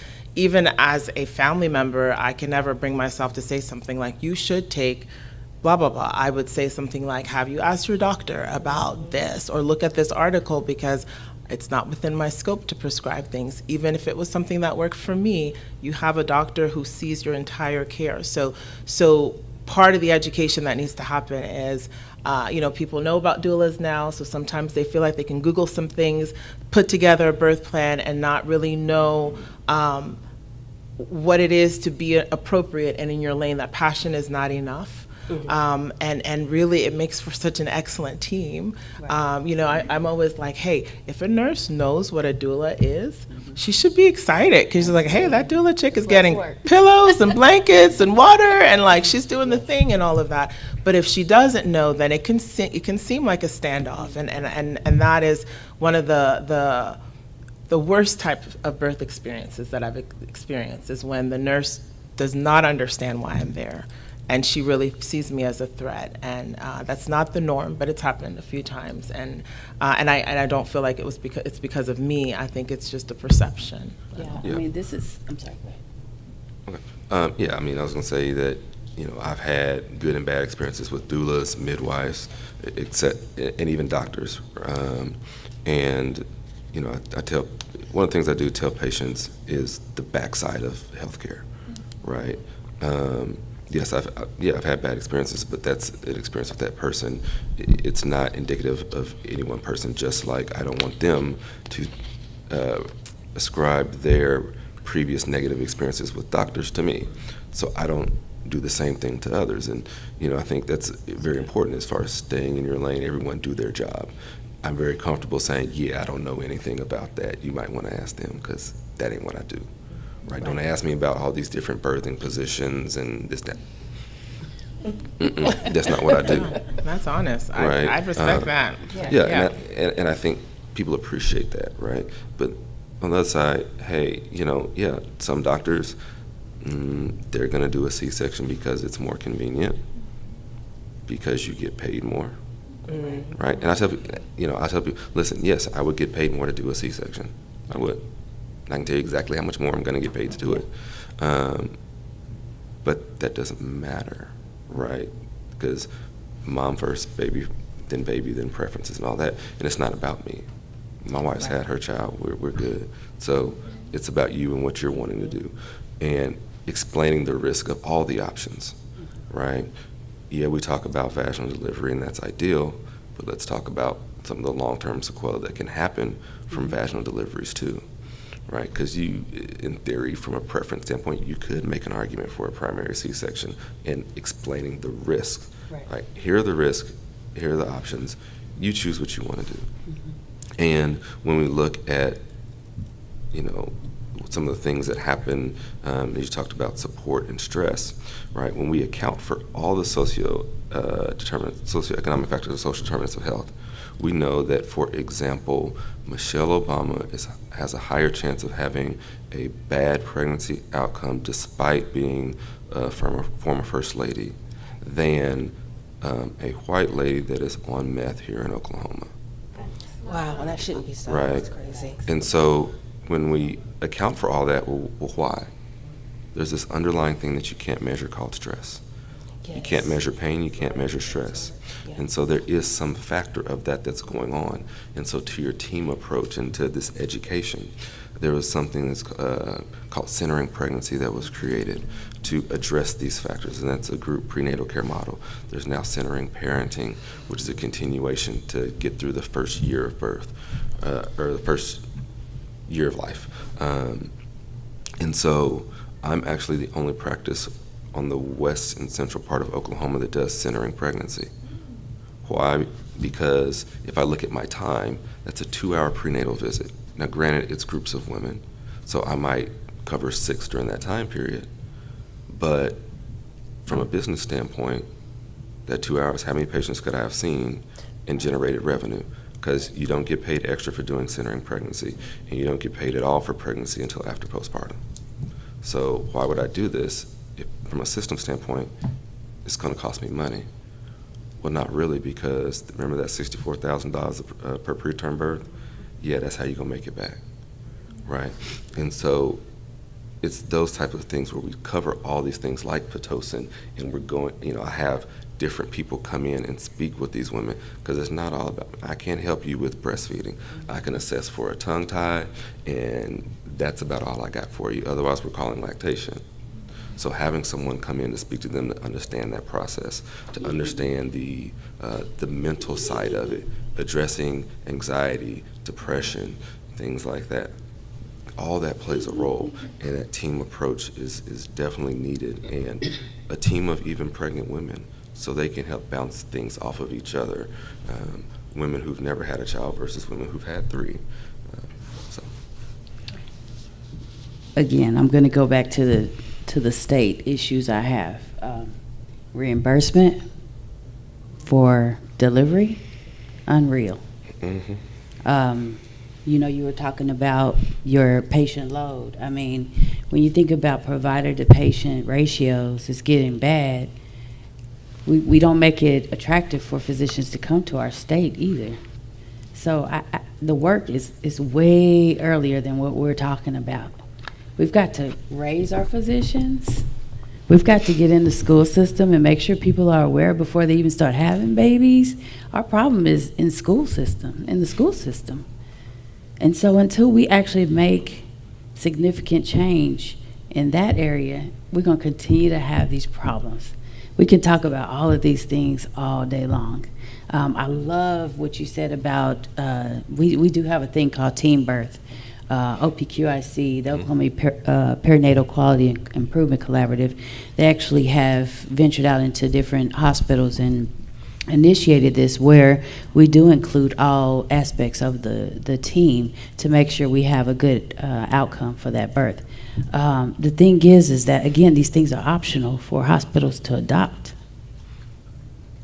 as a family member, I can never bring myself to say something like, you should take blah, blah, blah. I would say something like, have you asked your doctor about this, or look at this article, because It's not within my scope to prescribe things. Even if it was something that worked for me, you have a doctor who sees your entire care. So part of the education that needs to happen is, people know about doulas now, so sometimes they feel like they can Google some things, put together a birth plan, and not really know what it is to be appropriate and in your lane. That passion is not enough. And really it makes for such an excellent team. I'm always like, hey, if a nurse knows what a doula is, she should be excited, because she's like, hey, that doula chick is getting pillows and blankets and water, and like she's doing the thing and all of that. But if she doesn't know, then it can seem like a standoff, and that is one of the worst type of birth experiences that I've experienced, is when the nurse does not understand why I'm there, and she really sees me as a threat. And that's not the norm, but it's happened a few times. And I don't feel like it's because of me. I think it's just a perception. Yeah, Yeah. I mean, this is, I'm sorry, go ahead. Okay. I was going to say that, I've had good and bad experiences with doulas, midwives, and even doctors. And I tell, one of the things I do tell patients is the backside of healthcare, right? Yes, I've had bad experiences, but that's an experience with that person. It's not indicative of any one person, just like I don't want them to ascribe their previous negative experiences with doctors to me. So I don't do the same thing to others. And, I think that's very important as far as staying in your lane. Everyone do their job. I'm very comfortable saying, I don't know anything about that. You might want to ask them, because that ain't what I do. Right? Don't ask me about all these different birthing positions and this, that. That's not what I do. That's honest. Right. I respect that. Yeah. And I think people appreciate that, right? But on the other side, hey, some doctors, they're going to do a C-section because it's more convenient, because you get paid more, right? And I tell people, listen, yes, I would get paid more to do a C-section. I would. I can tell you exactly how much more I'm going to get paid to do it. But that doesn't matter, right? Because mom first, baby, then preferences and all that. And it's not about me. My wife's had her child. We're good. So it's about you and what you're wanting to do. And explaining the risk of all the options, right? Yeah, we talk about vaginal delivery, and that's ideal, but let's talk about some of the long-term sequelae that can happen from vaginal deliveries too, right? Because you, in theory, from a preference standpoint, you could make an argument for a primary C-section in explaining the risks. Right? Here are the risks, here are the options. You choose what you want to do. And when we look at, some of the things that happen, you talked about support and stress, right? When we account for all the socioeconomic factors of social determinants of health, we know that, for example, Michelle Obama has a higher chance of having a bad pregnancy outcome despite being a former first lady than a white lady that is on meth here in Oklahoma. Wow, and that shouldn't be so. Right. That's crazy. And so when we account for all that, well, why? There's this underlying thing that you can't measure called stress. Yes. You can't measure pain, you can't measure stress. Yeah. And so there is some factor of that that's going on. And so to your team approach and to this education, there was something that's called Centering Pregnancy that was created to address these factors, and that's a group prenatal care model. There's now Centering Parenting, which is a continuation to get through the first year of birth, or the first year of life. And so I'm actually the only practice on the west and central part of Oklahoma that does Centering Pregnancy. Why? Because if I look at my time, that's a 2-hour prenatal visit. Now granted, it's groups of women, so I might cover 6 during that time period. But from a business standpoint, that 2 hours, how many patients could I have seen and generated revenue? Because you don't get paid extra for doing Centering Pregnancy, and you don't get paid at all for pregnancy until after postpartum. So why would I do this? If, from a system standpoint, it's going to cost me money. Well, not really, because remember that $64,000 per preterm birth? Yeah, that's how you're going to make it back, right? And so it's those type of things where we cover all these things like Pitocin, and we're going, I have different people come in and speak with these women, because it's not all about, I can't help you with breastfeeding. I can assess for a tongue tie, and that's about all I got for you. Otherwise, we're calling lactation. So having someone come in to speak to them to understand that process, to understand the mental side of it, addressing anxiety, depression, things like that. All that plays a role, and that team approach is definitely needed, and a team of even pregnant women, so they can help bounce things off of each other. Women who've never had a child versus women who've had 3. So. Again, I'm going to go back to the state issues I have. Reimbursement for delivery, unreal. Mm-hmm. You know, you were talking about your patient load. I mean, when you think about provider to patient ratios, it's getting bad. We don't make it attractive for physicians to come to our state either. So the work is way earlier than what we're talking about. We've got to raise our physicians. We've got to get in the school system and make sure people are aware before they even start having babies. Our problem is in the school system. And so until we actually make significant change in that area, we're going to continue to have these problems. We can talk about all of these things all day long. I love what you said about, we do have a thing called Team Birth. OPQIC, the Oklahoma Perinatal Quality Improvement Collaborative, they actually have ventured out into different hospitals and initiated this, where we do include all aspects of the team to make sure we have a good outcome for that birth. The thing is that, again, these things are optional for hospitals to adopt.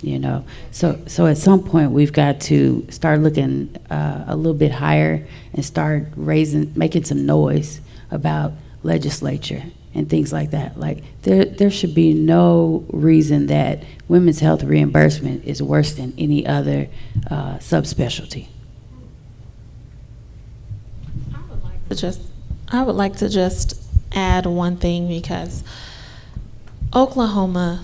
You know, so at some point we've got to start looking a little bit higher and start making some noise about legislature and things like that. Like there should be no reason that women's health reimbursement is worse than any other subspecialty. I would like to just add one thing, because Oklahoma,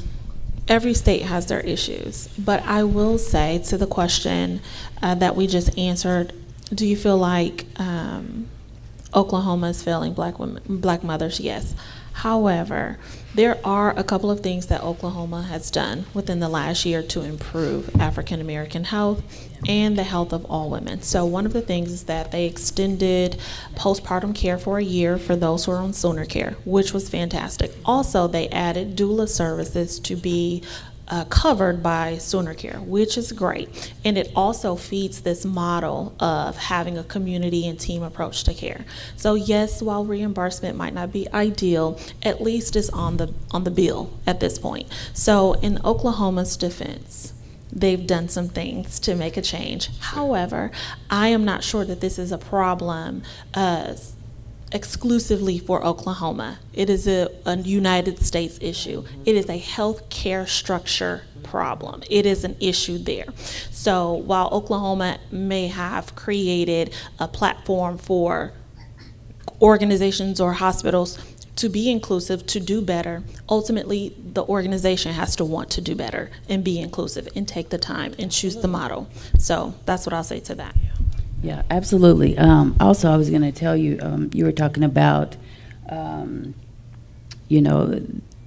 every state has their issues, but I will say to the question that we just answered, do you feel like Oklahoma is failing black mothers? Yes. However, there are a couple of things that Oklahoma has done within the last year to improve African American health and the health of all women. So one of the things is that they extended postpartum care for a year for those who are on Sooner Care, which was fantastic. Also, they added doula services to be covered by Sooner Care, which is great. And it also feeds this model of having a community and team approach to care. So yes, while reimbursement might not be ideal, at least it's on the bill at this point. So in Oklahoma's defense, they've done some things to make a change. However, I am not sure that this is a problem exclusively for Oklahoma. It is a United States issue. It is a health care structure problem. It is an issue there. So while Oklahoma may have created a platform for organizations or hospitals to be inclusive, to do better, ultimately the organization has to want to do better and be inclusive and take the time and choose the model. So that's what I'll say to that. Yeah, absolutely. Also, I was going to tell you, you were talking about, you know,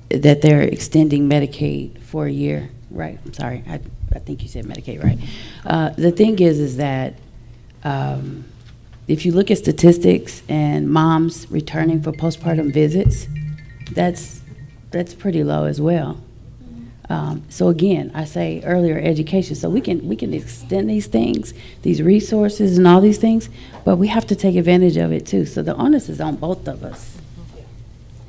that they're extending Medicaid for a year, right? I'm sorry, I think you said Medicaid, right? The thing is that if you look at statistics and moms returning for postpartum visits, that's pretty low as well. So again, I say earlier education, so we can extend these things, these resources and all these things, but we have to take advantage of it too. So the onus is on both of us.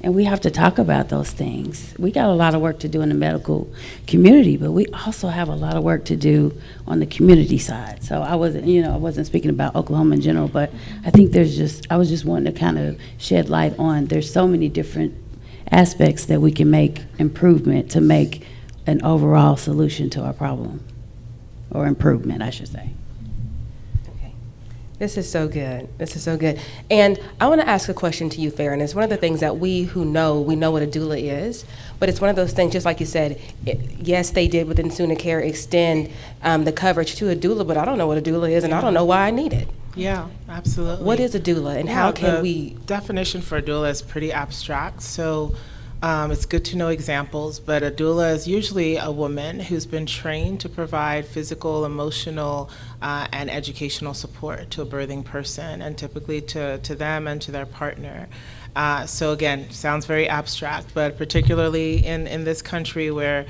And we have to talk about those things. We got a lot of work to do in the medical community, but we also have a lot of work to do on the community side. So I wasn't speaking about Oklahoma in general, but I think I was just wanting to kind of shed light on, there's so many different aspects that we can make improvement to make an overall solution to our problem, or improvement, I should say. Okay. This is so good. This is so good. And I want to ask a question to you, Farrah. And it's one of the things that we know what a doula is, but it's one of those things, just like you said, yes, they did within Suna Care extend the coverage to a doula, but I don't know what a doula is, and I don't know why I need it. Yeah, absolutely. What is a doula, and how can we? Definition for a doula is pretty abstract, so it's good to know examples, but a doula is usually a woman who's been trained to provide physical, emotional, and educational support to a birthing person, and typically to them and to their partner. So again, sounds very abstract, but particularly in this country where,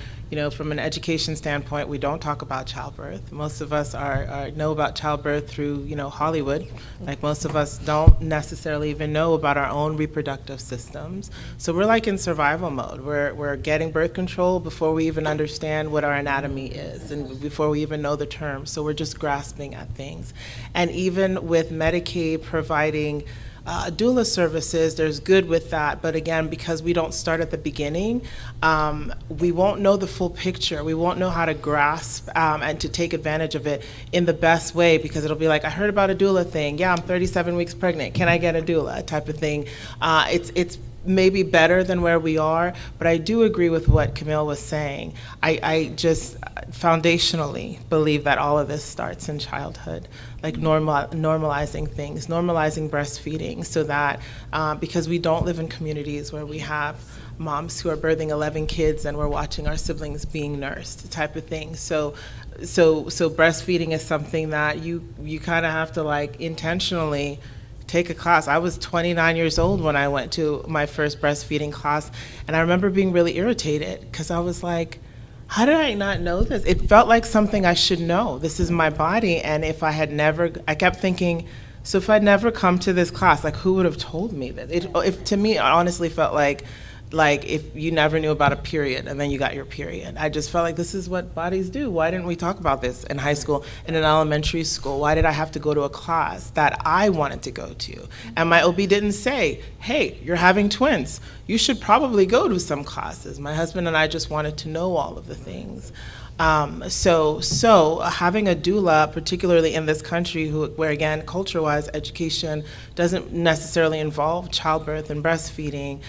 from an education standpoint, we don't talk about childbirth. Most of us know about childbirth through, Hollywood. Like most of us don't necessarily even know about our own reproductive systems. So we're like in survival mode. We're getting birth control before we even understand what our anatomy is and before we even know the terms. So we're just grasping at things. And even with Medicaid providing doula services, there's good with that, but again, because we don't start at the beginning, we won't know the full picture. We won't know how to grasp and to take advantage of it in the best way, because it'll be like, I heard about a doula thing. Yeah, I'm 37 weeks pregnant. Can I get a doula? Type of thing. It's maybe better than where we are, but I do agree with what Camille was saying. I just foundationally believe that all of this starts in childhood, like normalizing things, normalizing breastfeeding, so that because we don't live in communities where we have moms who are birthing 11 kids and we're watching our siblings being nursed, type of thing. So breastfeeding is something that you kind of have to like intentionally take a class. I was 29 years old when I went to my first breastfeeding class, and I remember being really irritated because I was like, how did I not know this? It felt like something I should know. This is my body, and I kept thinking, so if I'd never come to this class, like who would have told me that? To me, it honestly felt like if you never knew about a period and then you got your period. I just felt like this is what bodies do. Why didn't we talk about this in high school and in elementary school? Why did I have to go to a class that I wanted to go to? And my OB didn't say, hey, you're having twins. You should probably go to some classes. My husband and I just wanted to know all of the things. So having a doula, particularly in this country, where again, culture-wise, education doesn't necessarily involve childbirth and breastfeeding,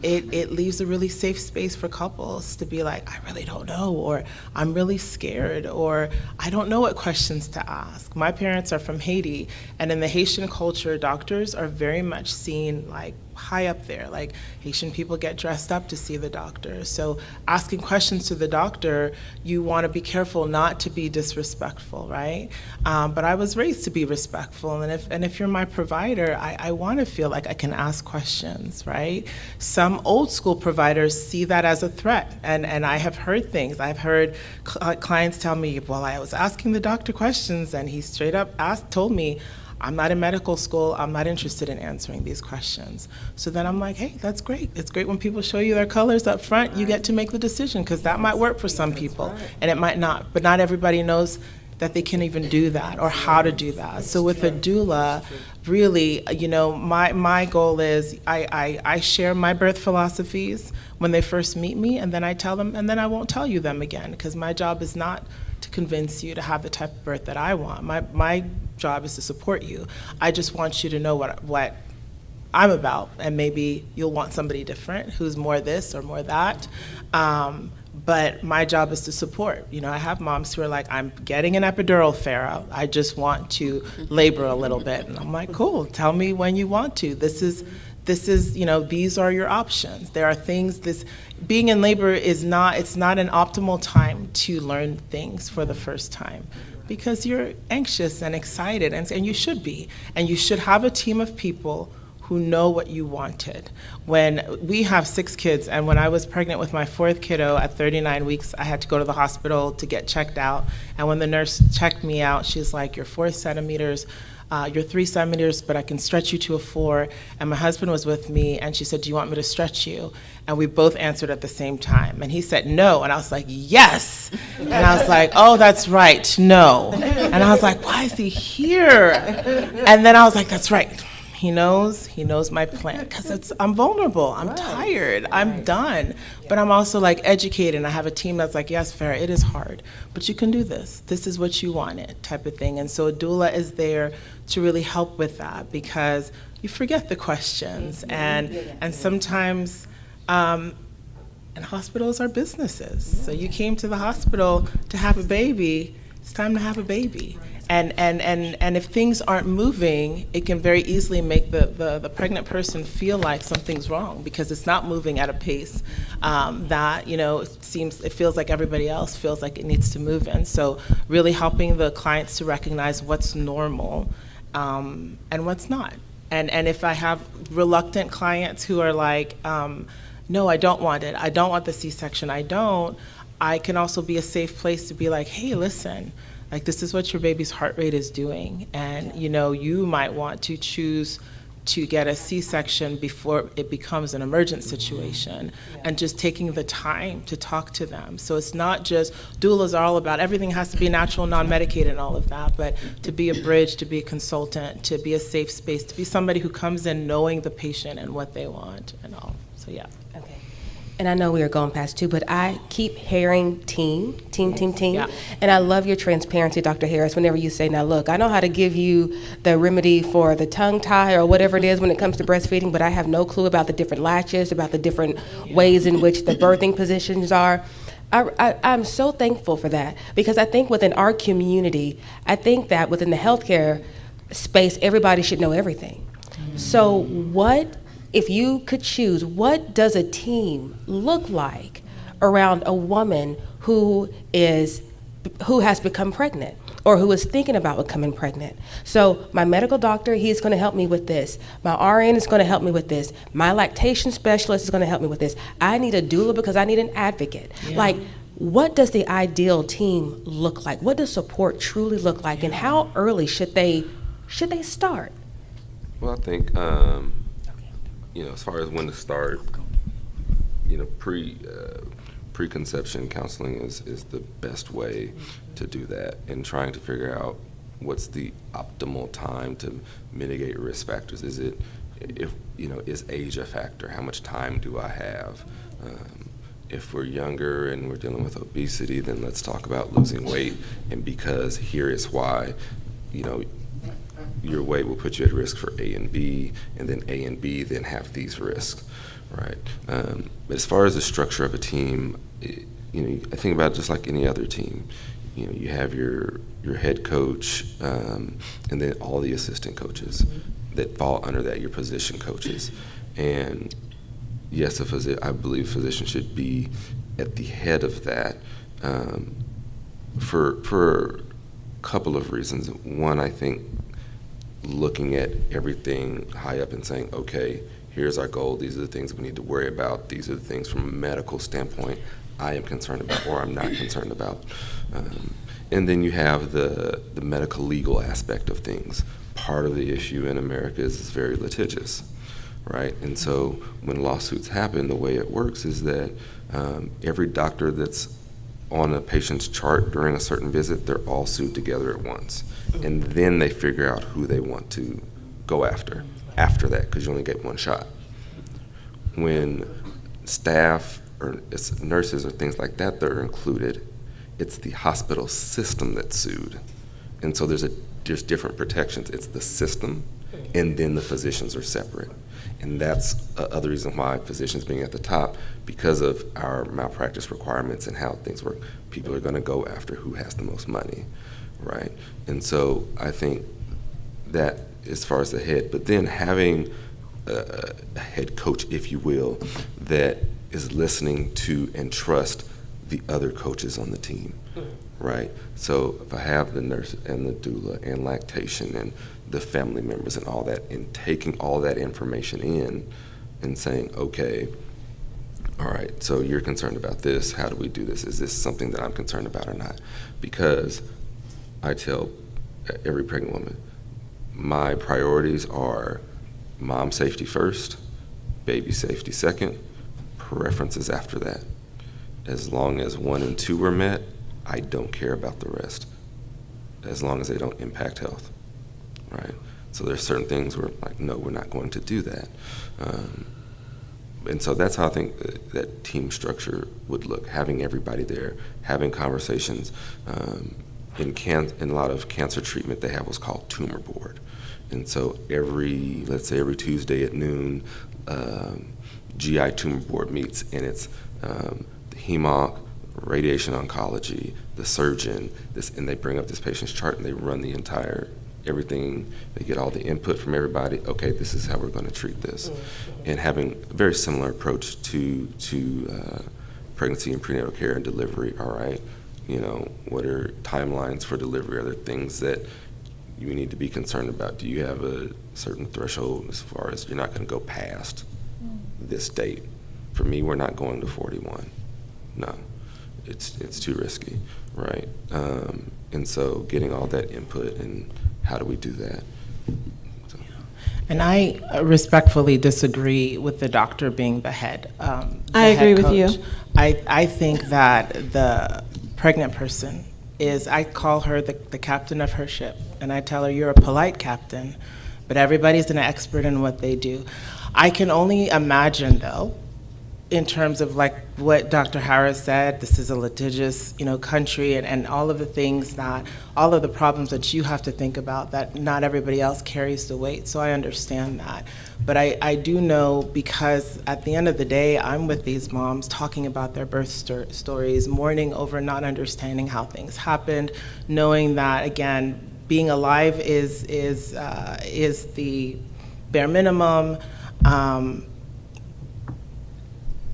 it leaves a really safe space for couples to be like, I really don't know, or I'm really scared, or I don't know what questions to ask. My parents are from Haiti, and in the Haitian culture, doctors are very much seen like high up there. Like Haitian people get dressed up to see the doctor. So asking questions to the doctor, you want to be careful not to be disrespectful, right? But I was raised to be respectful, and if you're my provider, I want to feel like I can ask questions, right? Some old school providers see that as a threat, and I have heard things. I've heard clients tell me, well, I was asking the doctor questions, and he straight up told me, I'm not in medical school, I'm not interested in answering these questions. So then I'm like, hey, that's great. It's great when people show you their colors up front, you get to make the decision, because that might work for some people, and it might not. But not everybody knows that they can even do that or how to do that. So with a doula, really, my goal is I share my birth philosophies when they first meet me, and then I tell them, and then I won't tell you them again, because my job is not to convince you to have the type of birth that I want. My job is to support you. I just want you to know what I'm about, and maybe you'll want somebody different who's more this or more that. But my job is to support. I have moms who are like, I'm getting an epidural, Farrah. I just want to labor a little bit. And I'm like, cool, tell me when you want to. This is, these are your options. There are things, being in labor it's not an optimal time to learn things for the first time, because you're anxious and excited, and you should be. And you should have a team of people who know what you wanted. When we have 6 kids, and when I was pregnant with my 4th kiddo at 39 weeks, I had to go to the hospital to get checked out. And when the nurse checked me out, she's like, you're 4 centimeters, you're 3 centimeters, but I can stretch you to a 4. And my husband was with me, and she said, do you want me to stretch you? And we both answered at the same time. And he said, no. And I was like, yes. And I was like, oh, that's right, no. And I was like, why is he here? And then I was like, that's right. He knows my plan because I'm vulnerable. I'm tired. I'm done. But I'm also like educated, and I have a team that's like, yes, Farah, it is hard, but you can do this. This is what you wanted, type of thing. And so a doula is there to really help with that, because you forget the questions, and sometimes, and hospitals are businesses. So you came to the hospital to have a baby. It's time to have a baby. And if things aren't moving, it can very easily make the pregnant person feel like something's wrong, because it's not moving at a pace that, it feels like everybody else feels like it needs to move in. So really helping the clients to recognize what's normal and what's not. And if I have reluctant clients who are like, no, I don't want it. I don't want the C-section. I can also be a safe place to be like, hey, listen, like, this is what your baby's heart rate is doing. And, you might want to choose to get a C-section before it becomes an emergent situation, and just taking the time to talk to them. So it's not just, doulas are all about everything has to be natural, non-medicated and all of that, but to be a bridge, to be a consultant, to be a safe space, to be somebody who comes in knowing the patient and what they want and all. So yeah. Okay. And I know we are going past 2, but I keep hearing team. Yeah. And I love your transparency, Dr. Harris, whenever you say, now look, I know how to give you the remedy for the tongue tie or whatever it is when it comes to breastfeeding, but I have no clue about the different latches, about the different ways in which the birthing positions are. I'm so thankful for that, because I think within our community, I think that within the healthcare space, everybody should know everything. So if you could choose, what does a team look like around a woman who has become pregnant or who is thinking about becoming pregnant? So my medical doctor, he's going to help me with this. My RN is going to help me with this. My lactation specialist is going to help me with this. I need a doula because I need an advocate. Yeah. Like, what does the ideal team look like? What does support truly look like? And how early should they start? Well, I think, as far as when to start, preconception counseling is the best way to do that, and trying to figure out what's the optimal time to mitigate risk factors. Is age a factor? How much time do I have? If we're younger and we're dealing with obesity, then let's talk about losing weight, and because here is why, your weight will put you at risk for A and B, and then A and B then have these risks, right? But as far as the structure of a team, I think about it just like any other team. You have your head coach, and then all the assistant coaches that fall under that, your position coaches. And yes, I believe a physician should be at the head of that for a couple of reasons. One, I think looking at everything high up and saying, okay, here's our goal, these are the things we need to worry about, these are the things from a medical standpoint I am concerned about or I'm not concerned about. And then you have the medical legal aspect of things. Part of the issue in America is it's very litigious, right? And so when lawsuits happen, the way it works is that every doctor that's on a patient's chart during a certain visit, they're all sued together at once. And then they figure out who they want to go after that, because you only get one shot. When staff or nurses or things like that are included, it's the hospital system that's sued. And so there's different protections. It's the system, and then the physicians are separate. And that's other reason why physicians being at the top, because of our malpractice requirements and how things work, people are going to go after who has the most money, right? And so I think that as far as the head, but then having a head coach, if you will, that is listening to and trust the other coaches on the team, right? So if I have the nurse and the doula and lactation and the family members and all that, and taking all that information in and saying, okay, all right, so you're concerned about this, how do we do this? Is this something that I'm concerned about or not? Because I tell every pregnant woman, my priorities are mom safety first, baby safety second, preferences after that. As long as 1 and 2 are met, I don't care about the rest, as long as they don't impact health, right? So there's certain things where like, no, we're not going to do that. And so that's how I think that team structure would look, having everybody there, having conversations. In a lot of cancer treatment, they have what's called tumor board. And so let's say every Tuesday at noon, GI tumor board meets, and it's the hemonc, radiation oncology, the surgeon, and they bring up this patient's chart and they run the entire everything. They get all the input from everybody. Okay, this is how we're going to treat this, and having a very similar approach to pregnancy and prenatal care and delivery. All right, what are timelines for delivery? Are there things that you need to be concerned about? Do you have a certain threshold as far as you're not going to go past this date? For me, we're not going to 41. No, it's too risky, right? And so getting all that input and how do we do that? So. And I respectfully disagree with the doctor being the head. I agree with you. I think that the pregnant person I call her the captain of her ship, and I tell her, you're a polite captain, but everybody's an expert in what they do. I can only imagine, though, in terms of like what Dr. Harris said, this is a litigious, country, and all of the things all of the problems that you have to think about that not everybody else carries the weight. So I understand that. But I do know, because at the end of the day, I'm with these moms talking about their birth stories, mourning over not understanding how things happened, knowing that, again, being alive is the bare minimum.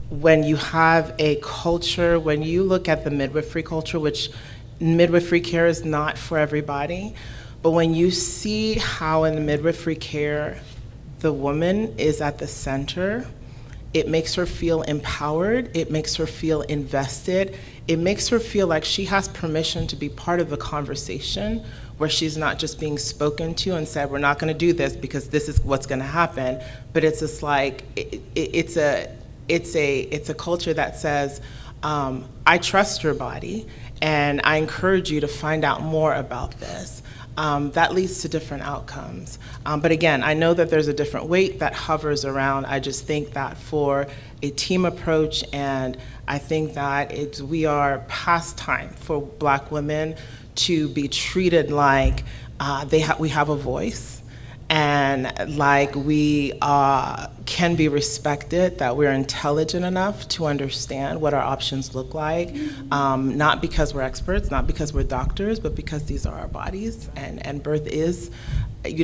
When you have a culture, when you look at the midwifery culture, which midwifery care is not for everybody, but when you see how in the midwifery care the woman is at the center, it makes her feel empowered, it makes her feel invested, it makes her feel like she has permission to be part of the conversation, where she's not just being spoken to and said, we're not going to do this because this is what's going to happen, but it's just like, it's a culture that says, I trust your body, and I encourage you to find out more about this. That leads to different outcomes. But again, I know that there's a different weight that hovers around. I just think that for a team approach, and I think that we are past time for Black women to be treated like we have a voice, and like we can be respected, that we're intelligent enough to understand what our options look like, not because we're experts, not because we're doctors, but because these are our bodies, and birth is,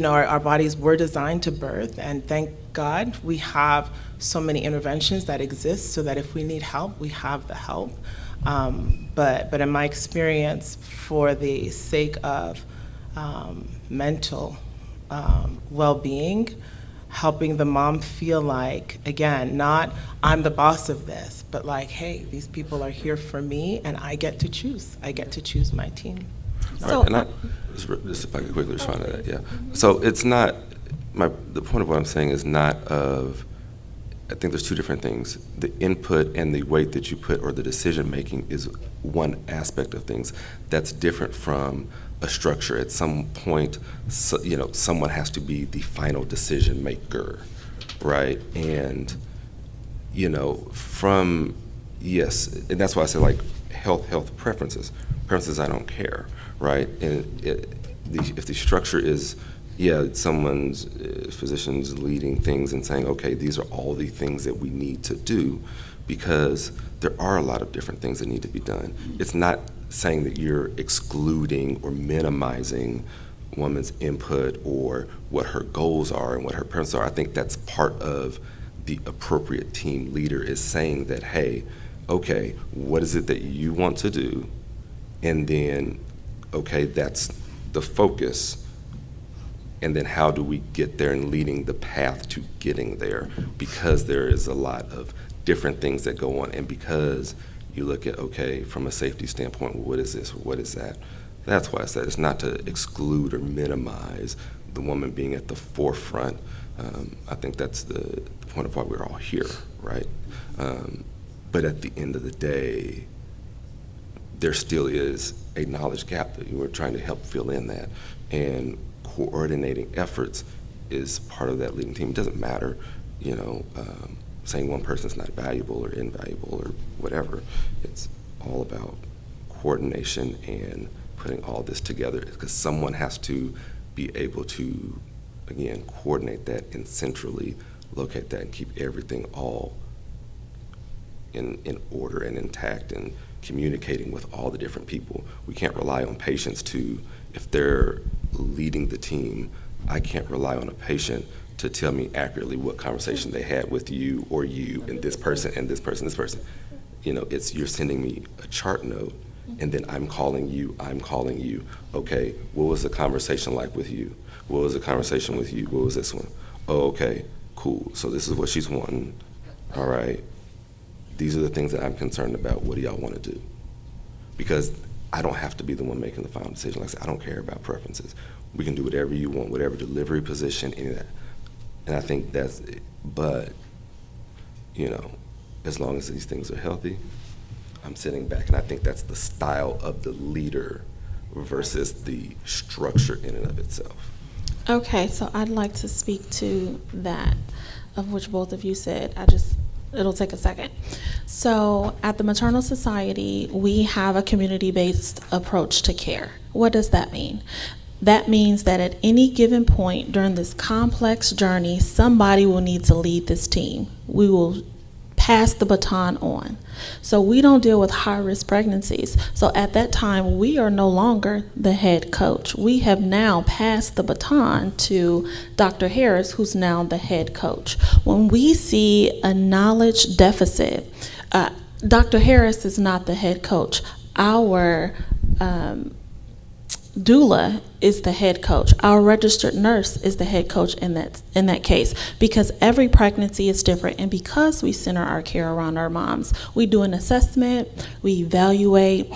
our bodies were designed to birth, and thank God we have so many interventions that exist so that if we need help, we have the help. But in my experience, for the sake of mental well-being, helping the mom feel like, again, not I'm the boss of this, but like, hey, these people are here for me, and I get to choose. I get to choose my team. So, right, and just if I could quickly respond to that, yeah. So it's not, the point of what I'm saying is not I think there's two different things. The input and the weight that you put, or the decision making, is one aspect of things that's different from a structure. At some point, someone has to be the final decision maker, right? And yes, and that's why I say like health preferences. Preferences, I don't care, right? And if the structure is, someone's physician's leading things and saying, okay, these are all the things that we need to do, because there are a lot of different things that need to be done. It's not saying that you're excluding or minimizing woman's input or what her goals are and what her preferences are. I think that's part of the appropriate team leader, is saying that, hey, okay, what is it that you want to do? And then, okay, that's the focus. And then how do we get there, and leading the path to getting there, because there is a lot of different things that go on, and because you look at, okay, from a safety standpoint, what is this, what is that? That's why I said it's not to exclude or minimize the woman being at the forefront. I think that's the point of why we're all here, right? But at the end of the day, there still is a knowledge gap that we're trying to help fill in that. And coordinating efforts is part of that leading team. It doesn't matter, saying one person's not valuable or invaluable or whatever. It's all about coordination and putting all this together, because someone has to be able to, again, coordinate that and centrally locate that and keep everything all in order and intact and communicating with all the different people. We can't rely on patients to, if they're leading the team, I can't rely on a patient to tell me accurately what conversation they had with you or you and this person and this person, this person. It's you're sending me a chart note, and then I'm calling you. Okay, what was the conversation like with you? What was the conversation with you? What was this one? Oh, okay, cool. So this is what she's wanting. All right. These are the things that I'm concerned about. What do y'all want to do? Because I don't have to be the one making the final decision. Like I said, I don't care about preferences. We can do whatever you want, whatever delivery position, any of that. And I think that's it. But, as long as these things are healthy, I'm sitting back, and I think that's the style of the leader versus the structure in and of itself. Okay, so I'd like to speak to that, of which both of you said. It'll take a second. So at the Maternal Society, we have a community-based approach to care. What does that mean? That means that at any given point during this complex journey, somebody will need to lead this team. We will pass the baton on. So we don't deal with high-risk pregnancies. So at that time, we are no longer the head coach. We have now passed the baton to Dr. Harris, who's now the head coach. When we see a knowledge deficit, Dr. Harris is not the head coach. Our doula is the head coach. Our registered nurse is the head coach in that case, because every pregnancy is different, and because we center our care around our moms, we do an assessment, we evaluate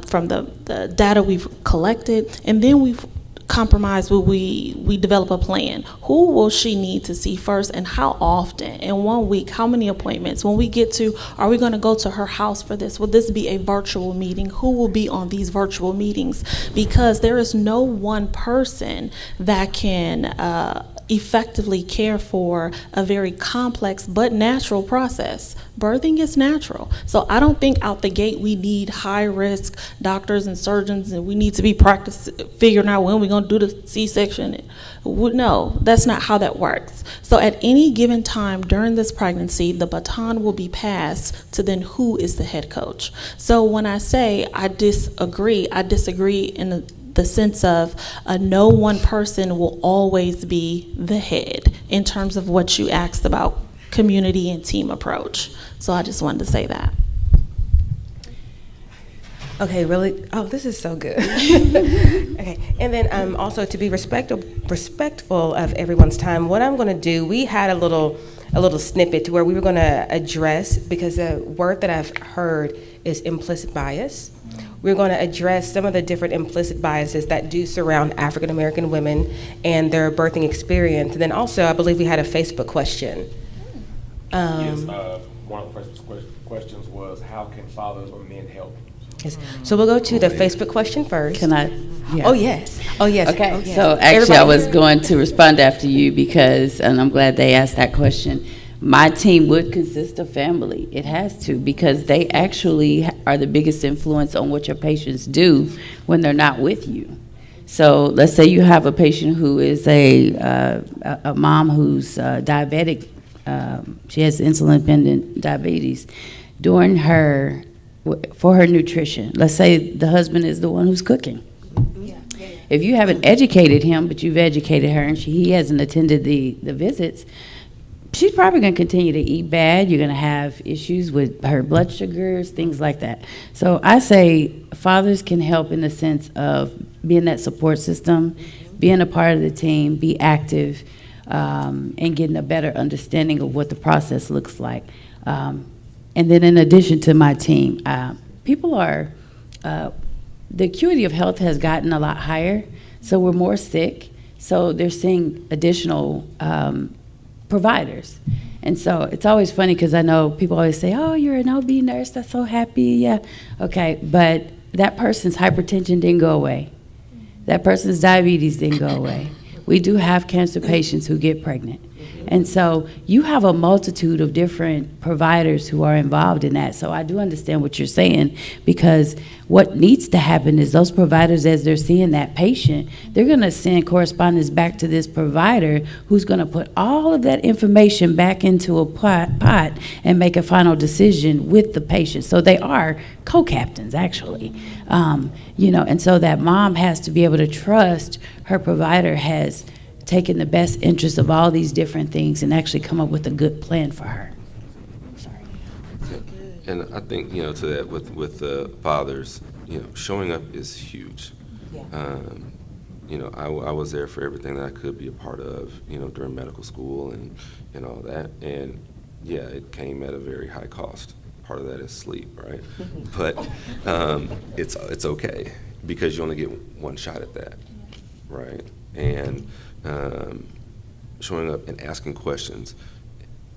from the data we've collected, and then we compromise where we develop a plan. Who will she need to see first, and how often? In 1 week, how many appointments? When we get to, are we going to go to her house for this? Will this be a virtual meeting? Who will be on these virtual meetings? Because there is no one person that can effectively care for a very complex but natural process. Birthing is natural. So I don't think out the gate we need high-risk doctors and surgeons, and we need to be figuring out when we're going to do the C-section. No, that's not how that works. So at any given time during this pregnancy, the baton will be passed to then who is the head coach. So when I say I disagree in the sense of no one person will always be the head in terms of what you asked about community and team approach. So I just wanted to say that. Okay, really? Oh, this is so good. Okay, and then also to be respectful of everyone's time, what I'm going to do, we had a little snippet to where we were going to address, because the word that I've heard is implicit bias. We're going to address some of the different implicit biases that do surround African American women and their birthing experience. And then also, I believe we had a Facebook question. Yes, one of the first questions was, how can fathers or men help? Yes. So we'll go to the Facebook question first. Can I? Yeah. Oh, yes. Oh, yes. Okay, Oh, yes. so actually I Everybody was here? going to respond after you and I'm glad they asked that question. My team would consist of family. It has to, because they actually are the biggest influence on what your patients do when they're not with you. So let's say you have a patient who is a mom who's diabetic. She has insulin-dependent diabetes. For her nutrition, let's say the husband is the one who's cooking. If you haven't educated him, but you've educated her, and he hasn't attended the visits, she's probably going to continue to eat bad. You're going to have issues with her blood sugars, things like that. So I say fathers can help in the sense of being that support system, being a part of the team, be active, and getting a better understanding of what the process looks like. And then in addition to my team, people are, the acuity of health has gotten a lot higher, so we're more sick, so they're seeing additional providers. And so it's always funny, because I know people always say, oh, you're an OB nurse, that's so happy, yeah. Okay, but that person's hypertension didn't go away. That person's diabetes didn't go away. we do have cancer patients who get pregnant. And so you have a multitude of different providers who are involved in that. So I do understand what you're saying, because what needs to happen is those providers, as they're seeing that patient, they're going to send correspondence back to this provider who's going to put all of that information back into a pot and make a final decision with the patient. So they are co-captains, actually. And so that mom has to be able to trust her provider has taken the best interest of all these different things and actually come up with a good plan for her. Sorry. And I think, to that with the fathers, showing up is huge. I was there for everything that I could be a part of, during medical school and all that. And yeah, it came at a very high cost. Part of that is sleep, right? But it's okay, because you only get one shot at that, right? And showing up and asking questions.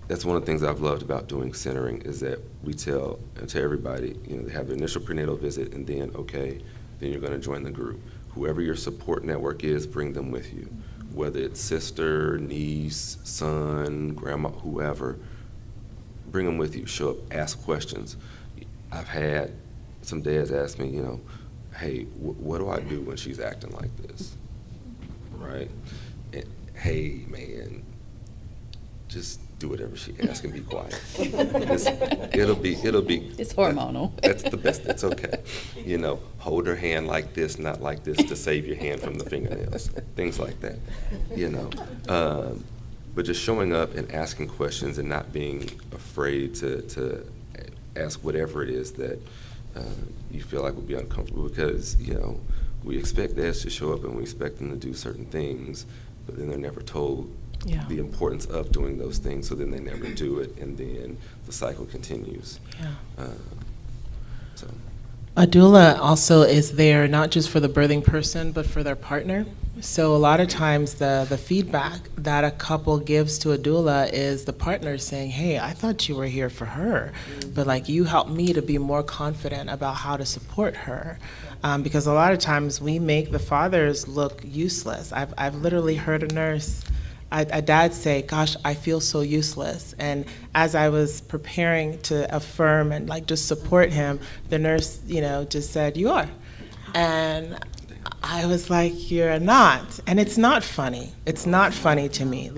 That's one of the things I've loved about doing centering, is that we tell everybody, they have the initial prenatal visit, and then, okay, then you're going to join the group. Whoever your support network is, bring them with you. Whether it's sister, niece, son, grandma, whoever, bring them with you. Show up, ask questions. I've had some dads ask me, hey, what do I do when she's acting like this? Right? And, hey, man, just do whatever she asks and be quiet. It'll be. It's hormonal. That's the best. It's okay. Hold her hand like this, not like this, to save your hand from the fingernails. Things like that. But just showing up and asking questions and not being afraid to ask whatever it is that you feel like would be uncomfortable, because we expect dads to show up and we expect them to do certain things, but then they're never told the importance of doing those things, so then they never do it, and then the cycle continues. A doula also is there not just for the birthing person, but for their partner. So a lot of times the feedback that a couple gives to a doula is the partner saying, hey, I thought you were here for her, but you helped me to be more confident about how to support her. Because a lot of times we make the fathers look useless. I've literally heard a dad say, gosh, I feel so useless. And as I was preparing to affirm and just support him, the nurse, just said, you are. And I was like, you're not. And it's not funny. It's not funny to me,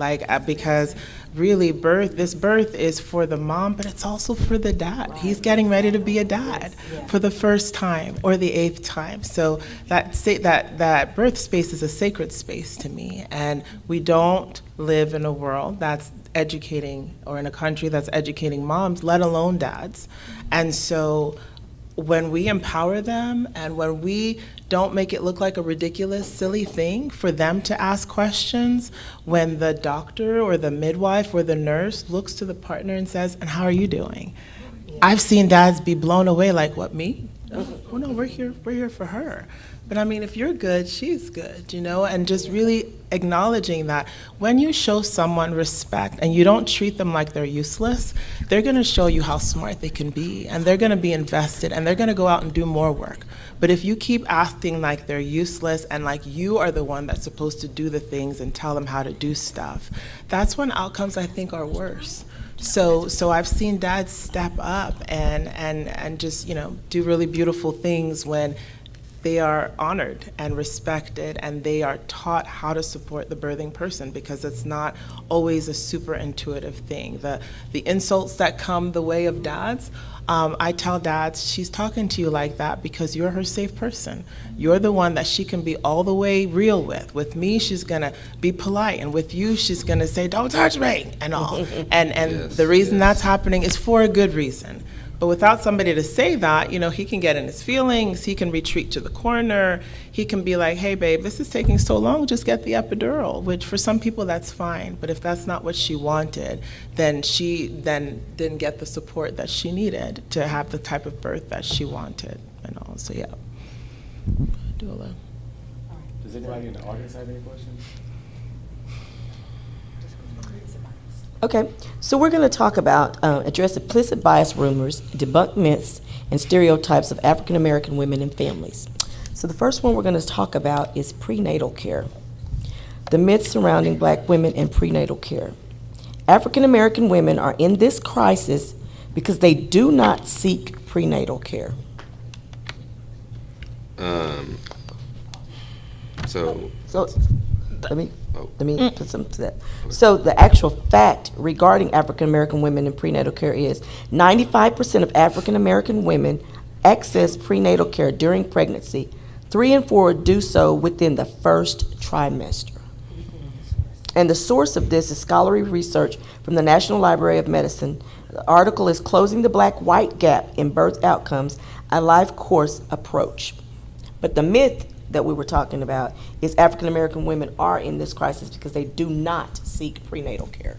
because really this birth is for the mom, but it's also for the dad. He's getting ready to be a dad for the first time or the 8th time. So that birth space is a sacred space to me. And we don't live in a world that's educating, or in a country that's educating moms, let alone dads. And so when we empower them, and when we don't make it look like a ridiculous, silly thing for them to ask questions, when the doctor or the midwife or the nurse looks to the partner and says, and how are you doing? I've seen dads be blown away, like, what, me? Oh no, we're here for her. But I mean, if you're good, she's good, and just really acknowledging that when you show someone respect and you don't treat them like they're useless, they're gonna show you how smart they can be, and they're gonna be invested, and they're gonna go out and do more work. But if you keep acting like they're useless and like you are the one that's supposed to do the things and tell them how to do stuff, that's when outcomes, I think, are worse. So I've seen dads step up and just, do really beautiful things when they are honored and respected, and they are taught how to support the birthing person, because it's not always a super intuitive thing. The insults that come the way of dads, I tell dads, she's talking to you like that because you're her safe person. You're the one that she can be all the way real with. With me, she's gonna be polite, and with you, she's gonna say, don't touch me, and all. And the reason that's happening is for a good reason. But without somebody to say that, he can get in his feelings, he can retreat to the corner, he can be like, hey babe, this is taking so long, just get the epidural, which for some people that's fine, but if that's not what she wanted, then she didn't get the support that she needed to have the type of birth that she wanted, and all. So doula. Does anybody in the audience have any questions? Okay, so we're going to talk about address implicit bias rumors, debunk myths, and stereotypes of African American women and families. So the first one we're going to talk about is prenatal care. The myths surrounding black women and prenatal care. African American women are in this crisis because they do not seek prenatal care. So, So, let me oh, put some to that. So the actual fact regarding African American women in prenatal care is 95% of African American women access prenatal care during pregnancy. 3 in 4 do so within the first trimester. And the source of this is scholarly research from the National Library of Medicine. The article is Closing the Black-White Gap in Birth Outcomes, a Life Course Approach. But the myth that we were talking about is African American women are in this crisis because they do not seek prenatal care.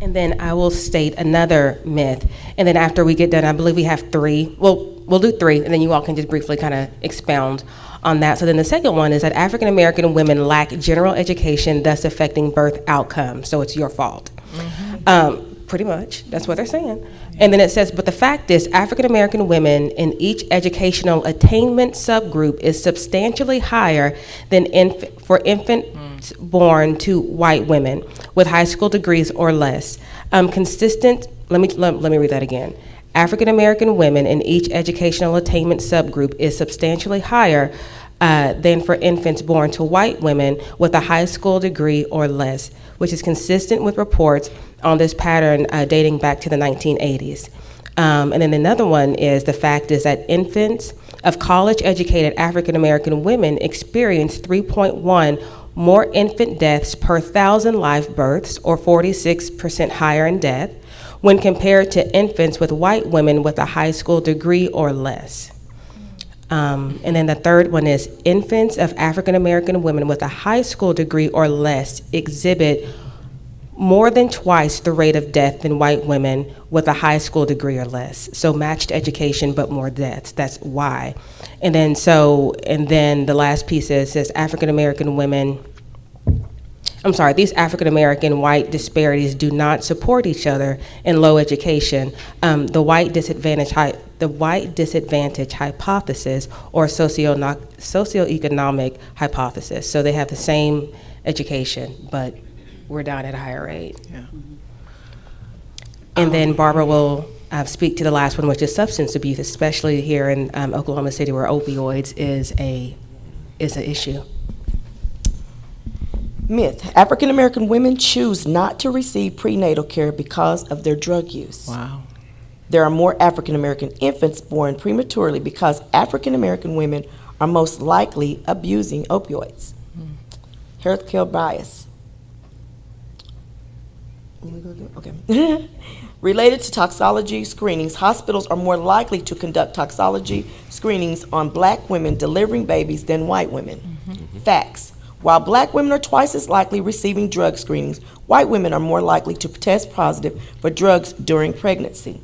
And then I will state another myth. And then after we get done, I believe we have 3. Well, we'll do 3, and then you all can just briefly kind of expound on that. So then the second one is that African American women lack general education, thus affecting birth outcomes. So it's your fault. Pretty much, that's what they're saying. And then it says, but the fact is, African American women in each educational attainment subgroup is substantially higher than for infants born to white women with high school degrees or less. Let me read that again. African American women in each educational attainment subgroup is substantially higher than for infants born to white women with a high school degree or less, which is consistent with reports on this pattern dating back to the 1980s. And then another one is the fact is that infants of college-educated African American women experience 3.1 more infant deaths per 1,000 live births, or 46% higher in death, when compared to infants with white women with a high school degree or less. And then the third one is infants of African American women with a high school degree or less exhibit more than twice the rate of death than white women with a high school degree or less. So matched education, but more deaths. That's why. And then the last piece is says African American women. These African American white disparities do not support each other in low education. The white disadvantage hypothesis or socioeconomic hypothesis. So they have the same education, but we're down at a higher rate. Yeah. And then Barbara will speak to the last one, which is substance abuse, especially here in Oklahoma City, where opioids is an issue. Myth: African American women choose not to receive prenatal care because of their drug use. Wow. There are more African American infants born prematurely because African American women are most likely abusing opioids. Healthcare bias. Okay. Related to toxicology screenings, hospitals are more likely to conduct toxicology screenings on black women delivering babies than white women. Facts: while black women are twice as likely receiving drug screenings, white women are more likely to test positive for drugs during pregnancy.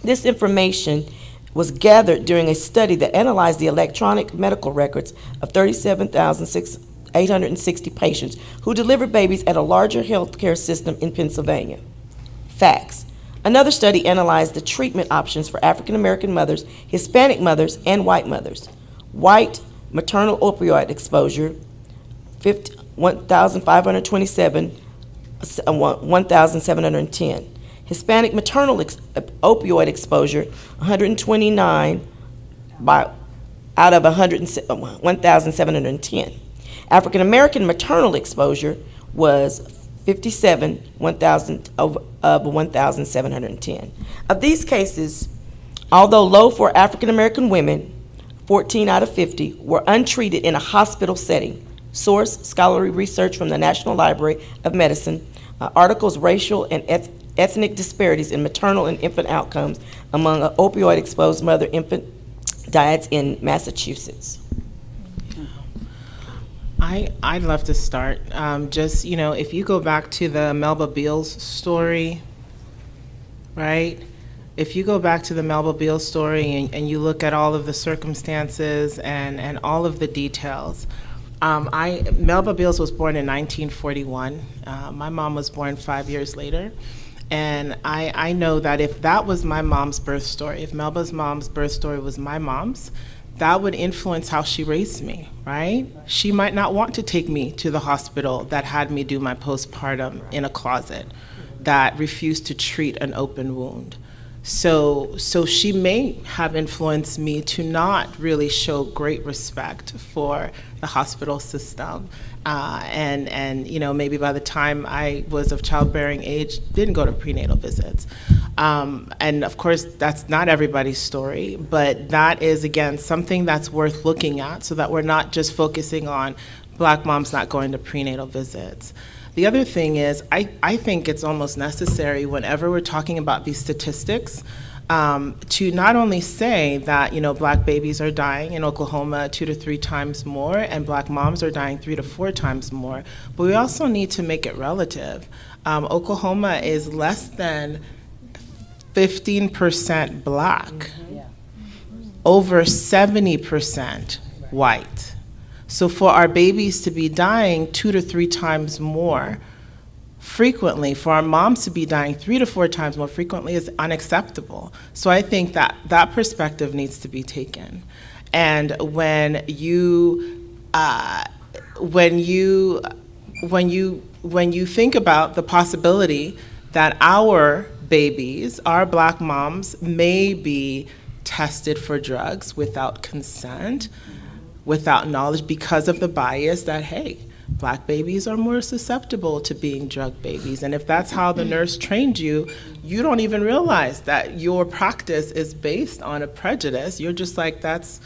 This information was gathered during a study that analyzed the electronic medical records of 37,860 patients who delivered babies at a larger healthcare system in Pennsylvania. Facts: another study analyzed the treatment options for African American mothers, Hispanic mothers, and white mothers. White maternal opioid exposure, 1,527, 1,710. Hispanic maternal opioid exposure, 129 out of 1,710. African American maternal exposure was 57 of 1,710. Of these cases, although low for African American women, 14 out of 50 were untreated in a hospital setting. Source: scholarly research from the National Library of Medicine. Articles: racial and ethnic disparities in maternal and infant outcomes among opioid-exposed mother-infant diets in Massachusetts. I'd love to start. If you go back to the Melba Beals story, right? If you go back to the Melba Beals story and you look at all of the circumstances and all of the details, Melba Beals was born in 1941. My mom was born 5 years later. And I know that if that was my mom's birth story, if Melba's mom's birth story was my mom's, that would influence how she raised me, right? She might not want to take me to the hospital that had me do my postpartum in a closet, that refused to treat an open wound. So she may have influenced me to not really show great respect for the hospital system. And you know, maybe by the time I was of childbearing age, didn't go to prenatal visits. And of course, that's not everybody's story, but that is, again, something that's worth looking at so that we're not just focusing on Black moms not going to prenatal visits. The other thing is, I think it's almost necessary whenever we're talking about these statistics to not only say that, you know, Black babies are dying in Oklahoma 2 to 3 times more and Black moms are dying 3 to 4 times more, but we also need to make it relative. Oklahoma is less than 15% Black, over 70% white. So for our babies to be dying 2 to 3 times more frequently, for our moms to be dying 3 to 4 times more frequently is unacceptable. So I think that that perspective needs to be taken. And when you think about the possibility that our babies, our Black moms, may be tested for drugs without consent, without knowledge, because of the bias that, hey, Black babies are more susceptible to being drug babies. And if that's how the nurse trained you, you don't even realize that your practice is based on a prejudice. You're just like, that's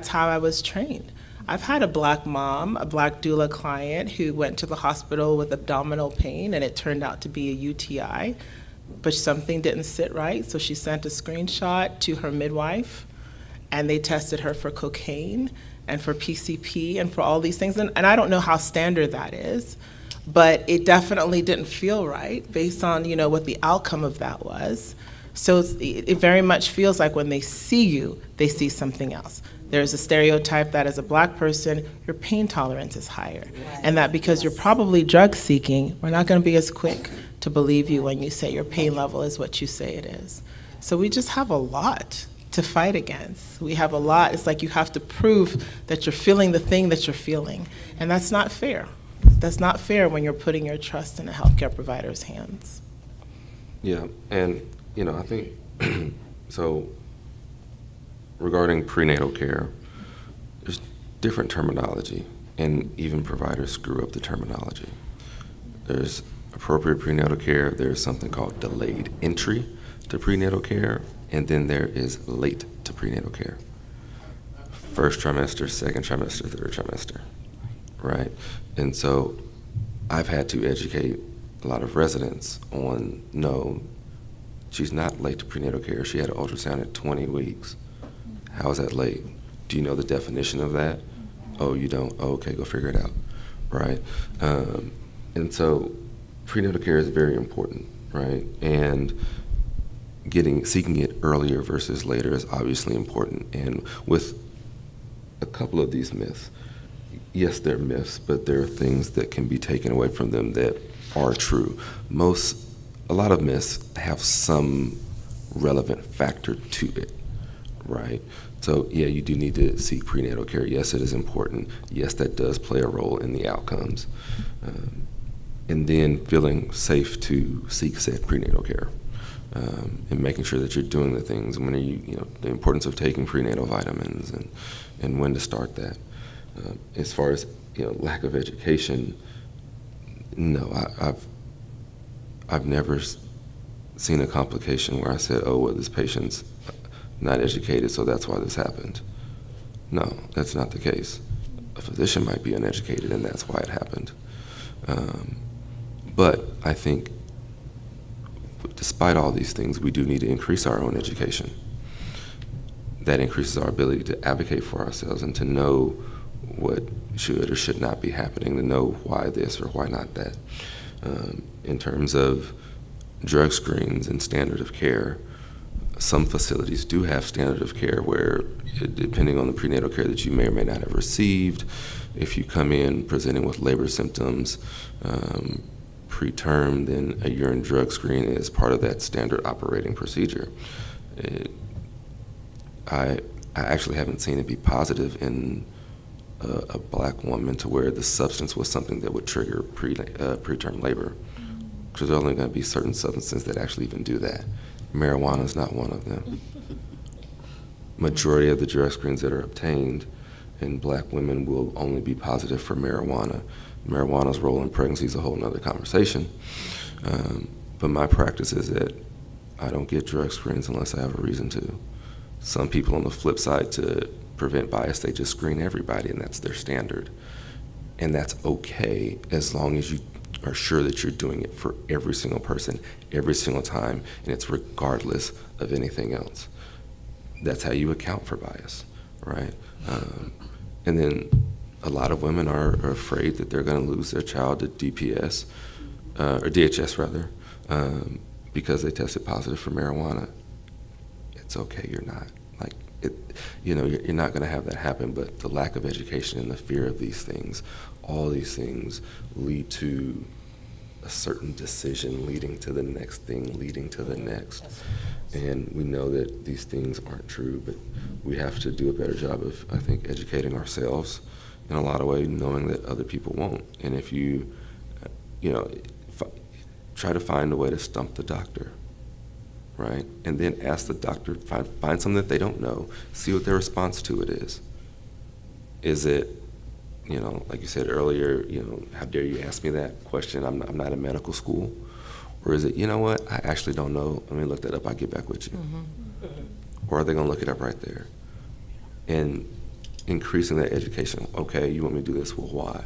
how I was trained. I've had a Black mom, a Black doula client who went to the hospital with abdominal pain and it turned out to be a UTI, but something didn't sit right, so she sent a screenshot to her midwife and they tested her for cocaine and for PCP and for all these things. And I don't know how standard that is, but it definitely didn't feel right based on, you know, what the outcome of that was. So it very much feels like when they see you, they see something else. There's a stereotype that as a Black person, your pain tolerance is higher. And that because you're probably drug seeking, we're not gonna be as quick to believe you when you say your pain level is what you say it is. So we just have a lot to fight against. We have a lot. It's like you have to prove that you're feeling the thing that you're feeling. And that's not fair. That's not fair when you're putting your trust in a healthcare provider's hands. Yeah, and you know, I think so regarding prenatal care, there's different terminology, and even providers screw up the terminology. There's appropriate prenatal care, there's something called delayed entry to prenatal care, and then there is late to prenatal care. First trimester, second trimester, third trimester, right? And so I've had to educate a lot of residents on, no, she's not late to prenatal care. She had an ultrasound at 20 weeks. How is that late? Do you know the definition of that? Oh, you don't? Oh, okay, go figure it out, right? And so prenatal care is very important, right? And seeking it earlier versus later is obviously important. And with a couple of these myths, yes, they're myths, but there are things that can be taken away from them that are true. A lot of myths have some relevant factor to it, right? So yeah, you do need to seek prenatal care. Yes, it is important. Yes, that does play a role in the outcomes. And then feeling safe to seek said prenatal care. And making sure that you're doing the things. When are you know, the importance of taking prenatal vitamins and when to start that. As far as, you know, lack of education, no, I've never seen a complication where I said, oh, well, this patient's not educated, so that's why this happened. No, that's not the case. A physician might be uneducated, and that's why it happened. But I think despite all these things, we do need to increase our own education. That increases our ability to advocate for ourselves and to know what should or should not be happening, to know why this or why not that. In terms of drug screens and standard of care, some facilities do have standard of care where, depending on the prenatal care that you may or may not have received, if you come in presenting with labor symptoms, preterm, then a urine drug screen is part of that standard operating procedure. I actually haven't seen it be positive in a black woman to where the substance was something that would trigger preterm labor. Because there are only going to be certain substances that actually even do that. Marijuana is not one of them. Majority of the drug screens that are obtained in black women will only be positive for marijuana. Marijuana's role in pregnancy is a whole nother conversation. But my practice is that I don't get drug screens unless I have a reason to. Some people on the flip side, to prevent bias, they just screen everybody, and that's their standard. And that's okay as long as you are sure that you're doing it for every single person, every single time, and it's regardless of anything else. That's how you account for bias, right? And then a lot of women are afraid that they're going to lose their child to DPS, or DHS rather, because they tested positive for marijuana. It's okay, you're not. Like, you're not going to have that happen, but the lack of education and the fear of these things, all these things lead to a certain decision leading to the next thing, leading to the next. And we know that these things aren't true, but we have to do a better job of, I think, educating ourselves in a lot of ways, knowing that other people won't. And if you, try to find a way to stump the doctor, right? And then ask the doctor, find something that they don't know, see what their response to it is. Is it, like you said earlier, how dare you ask me that question? I'm not in medical school. Or is it, you know what, I actually don't know. Let me look that up, I'll get back with you. Or are they gonna look it up right there? And increasing that education. Okay, you want me to do this, well, why?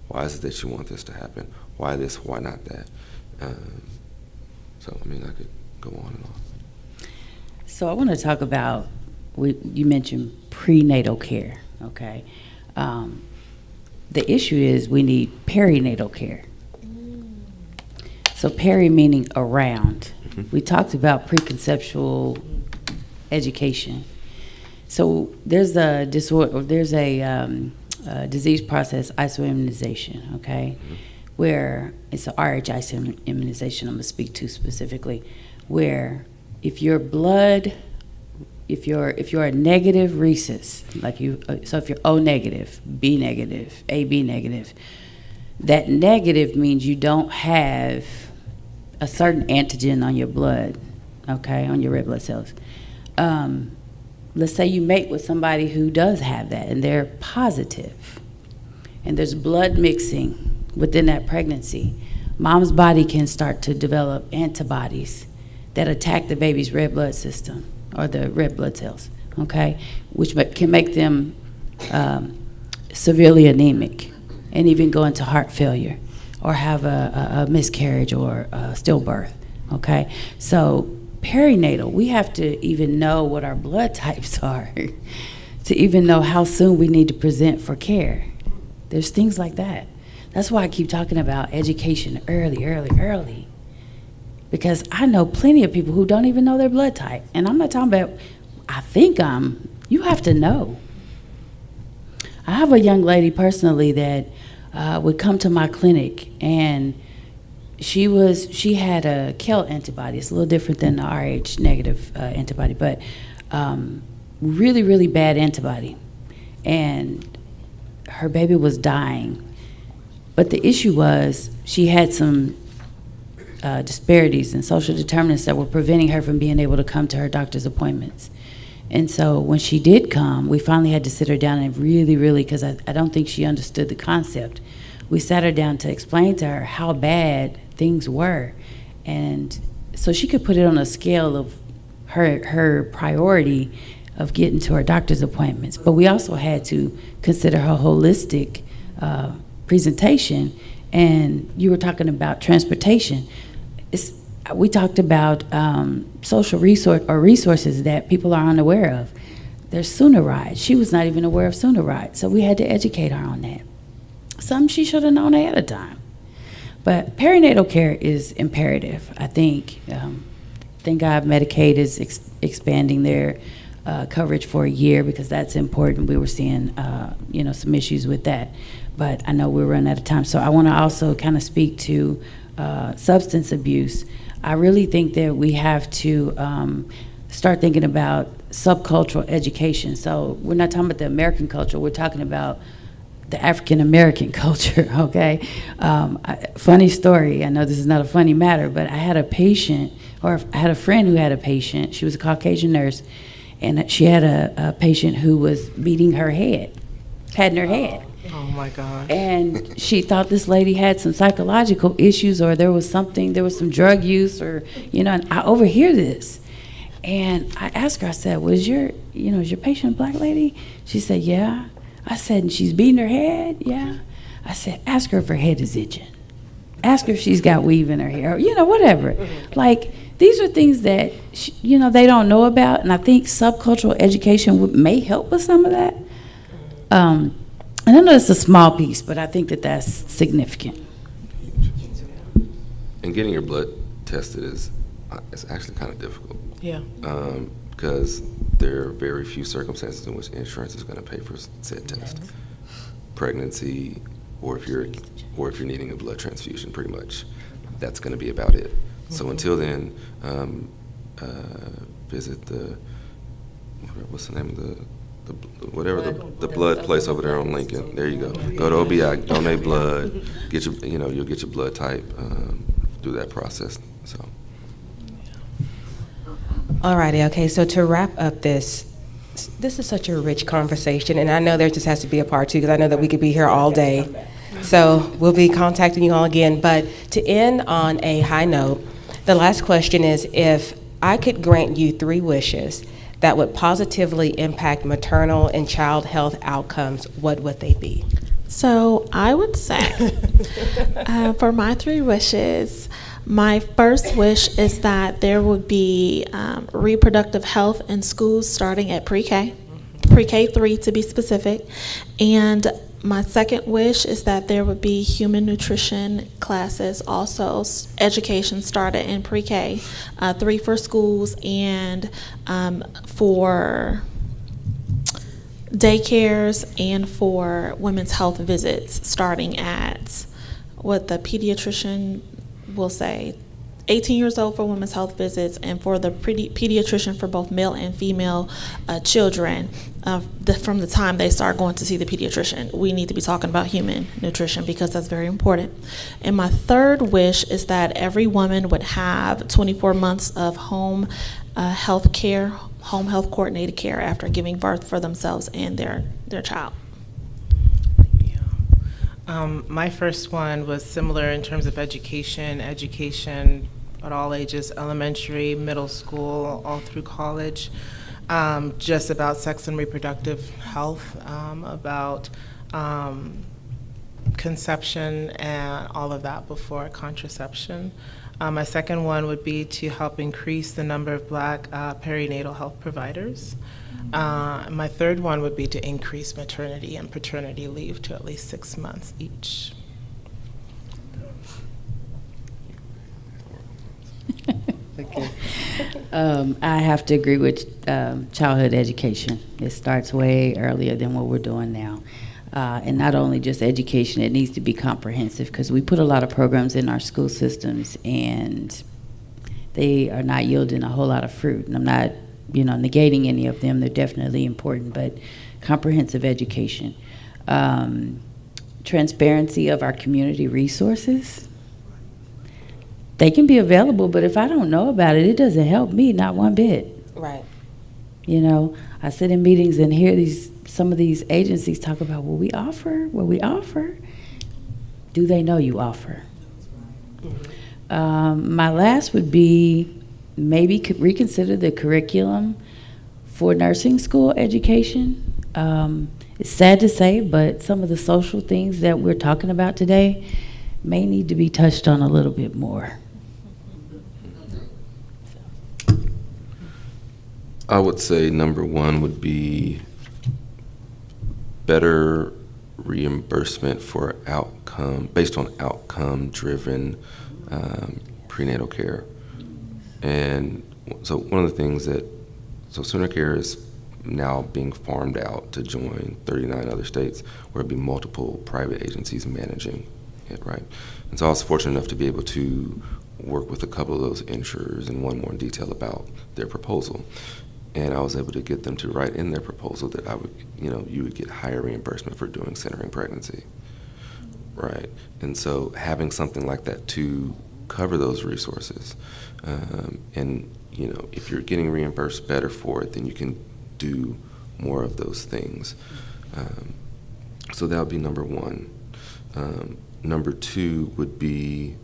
Why is it that you want this to happen? Why this, why not that? So, I could go on and on. So I want to talk about, you mentioned prenatal care, okay? The issue is we need perinatal care. So peri meaning around. We talked about preconceptual education. So there's a disorder, or there's a disease process, isoimmunization, okay? Where it's a RH isoimmunization I'm gonna speak to specifically, where if your blood, if you're a negative rhesus, like so if you're O negative, B negative, AB negative, that negative means you don't have a certain antigen on your blood, okay, on your red blood cells. Let's say you mate with somebody who does have that and they're positive, and there's blood mixing within that pregnancy. Mom's body can start to develop antibodies that attack the baby's red blood system, or the red blood cells, okay, which can make them severely anemic and even go into heart failure or have a miscarriage or a stillbirth, okay? So perinatal, we have to even know what our blood types are to even know how soon we need to present for care. There's things like that. That's why I keep talking about education early. Because I know plenty of people who don't even know their blood type. And I'm not talking about, you have to know. I have a young lady personally that would come to my clinic, and she had a KEL antibody. It's a little different than the RH negative antibody, but really, really bad antibody. And her baby was dying. But the issue was she had some disparities and social determinants that were preventing her from being able to come to her doctor's appointments. And so when she did come, we finally had to sit her down and really, because I don't think she understood the concept. We sat her down to explain to her how bad things were. And so she could put it on a scale of her priority of getting to her doctor's appointments. But we also had to consider her holistic presentation. And you were talking about transportation. We talked about social resources that people are unaware of. There's Sooner Ride. She was not even aware of Sooner Ride, so we had to educate her on that. Some she should have known ahead of time. But perinatal care is imperative. I think, thank God Medicaid is expanding their coverage for a year, because that's important. We were seeing, some issues with that. But I know we're running out of time. So I want to also kind of speak to substance abuse. I really think that we have to start thinking about subcultural education. So we're not talking about the American culture, we're talking about the African American culture, okay? Funny story, I know this is not a funny matter, but I had a patient, or I had a friend who had a patient, she was a Caucasian nurse, and she had a patient who was beating her head, patting her head. Oh my God. And she thought this lady had some psychological issues, or there was some drug use, or, and I overhear this. And I asked her, I said, well, is your patient a black lady? She said, yeah. I said, and she's beating her head? Yeah. I said, ask her if her head is itching. Ask her if she's got weave in her hair, whatever. Like, these are things that, they don't know about, and I think subcultural education may help with some of that. And I know it's a small piece, but I think that that's significant. And getting your blood tested is actually kind of difficult. Yeah. Because there are very few circumstances in which insurance is going to pay for said test. Pregnancy, or if you're needing a blood transfusion, pretty much, that's going to be about it. So until then, visit what's the name of the blood place over there on Lincoln. There you go. Go to OBI, donate blood, get your, you'll get your blood type through that process. So. Alrighty, okay, so to wrap up this is such a rich conversation, and I know there just has to be a part two, because I know that we could be here all day. So we'll be contacting you all again. But to end on a high note, the last question is, if I could grant you 3 wishes that would positively impact maternal and child health outcomes, what would they be? So I would say, for my 3 wishes, my first wish is that there would be reproductive health in schools starting at pre-K 3 to be specific. And my second wish is that there would be human nutrition classes, also education started in pre-K 3 for schools, and for daycares, and for women's health visits starting at what the pediatrician will say 18 years old for women's health visits, and for the pediatrician for both male and female children from the time they start going to see the pediatrician. We need to be talking about human nutrition because that's very important. And my third wish is that every woman would have 24 months of home health care, home health coordinated care after giving birth for themselves and their child. My first one was similar in terms of education at all ages, elementary, middle school, all through college, just about sex and reproductive health, about conception and all of that before contraception. My second one would be to help increase the number of Black perinatal health providers. My third one would be to increase maternity and paternity leave to at least 6 months each. I have to agree with childhood education. It starts way earlier than what we're doing now. And not only just education, it needs to be comprehensive, because we put a lot of programs in our school systems and they are not yielding a whole lot of fruit. And I'm not negating any of them. They're definitely important, but comprehensive education. Transparency of our community resources. They can be available, but if I don't know about it, it doesn't help me, not one bit. Right. I sit in meetings and hear some of these agencies talk about what we offer. Do they know you offer? My last would be maybe reconsider the curriculum for nursing school education. It's sad to say, but some of the social things that we're talking about today may need to be touched on a little bit more. I would say number 1 would be better reimbursement for based on outcome-driven prenatal care. And so one of the things Sooner Care is now being farmed out to join 39 other states where it'd be multiple private agencies managing it, right? And so I was fortunate enough to be able to work with a couple of those insurers in one more detail about their proposal. And I was able to get them to write in their proposal that you would get higher reimbursement for doing centering pregnancy. Right. And so having something like that to cover those resources, and if you're getting reimbursed better for it, then you can do more of those things. So that would be number one. Number two would be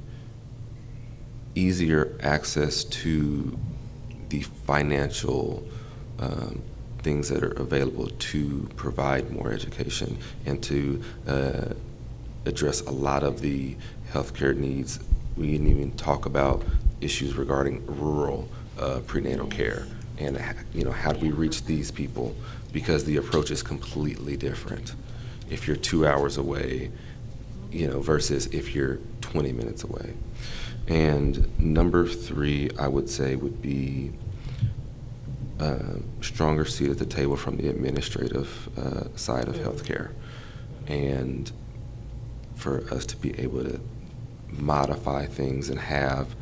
easier access to the financial things that are available to provide more education and to address a lot of the healthcare needs. We didn't even talk about issues regarding rural prenatal care and how do we reach these people, because the approach is completely different if you're 2 hours away versus if you're 20 minutes away. And number three, I would say, would be stronger seat at the table from the administrative side of healthcare, and for us to be able to modify things and have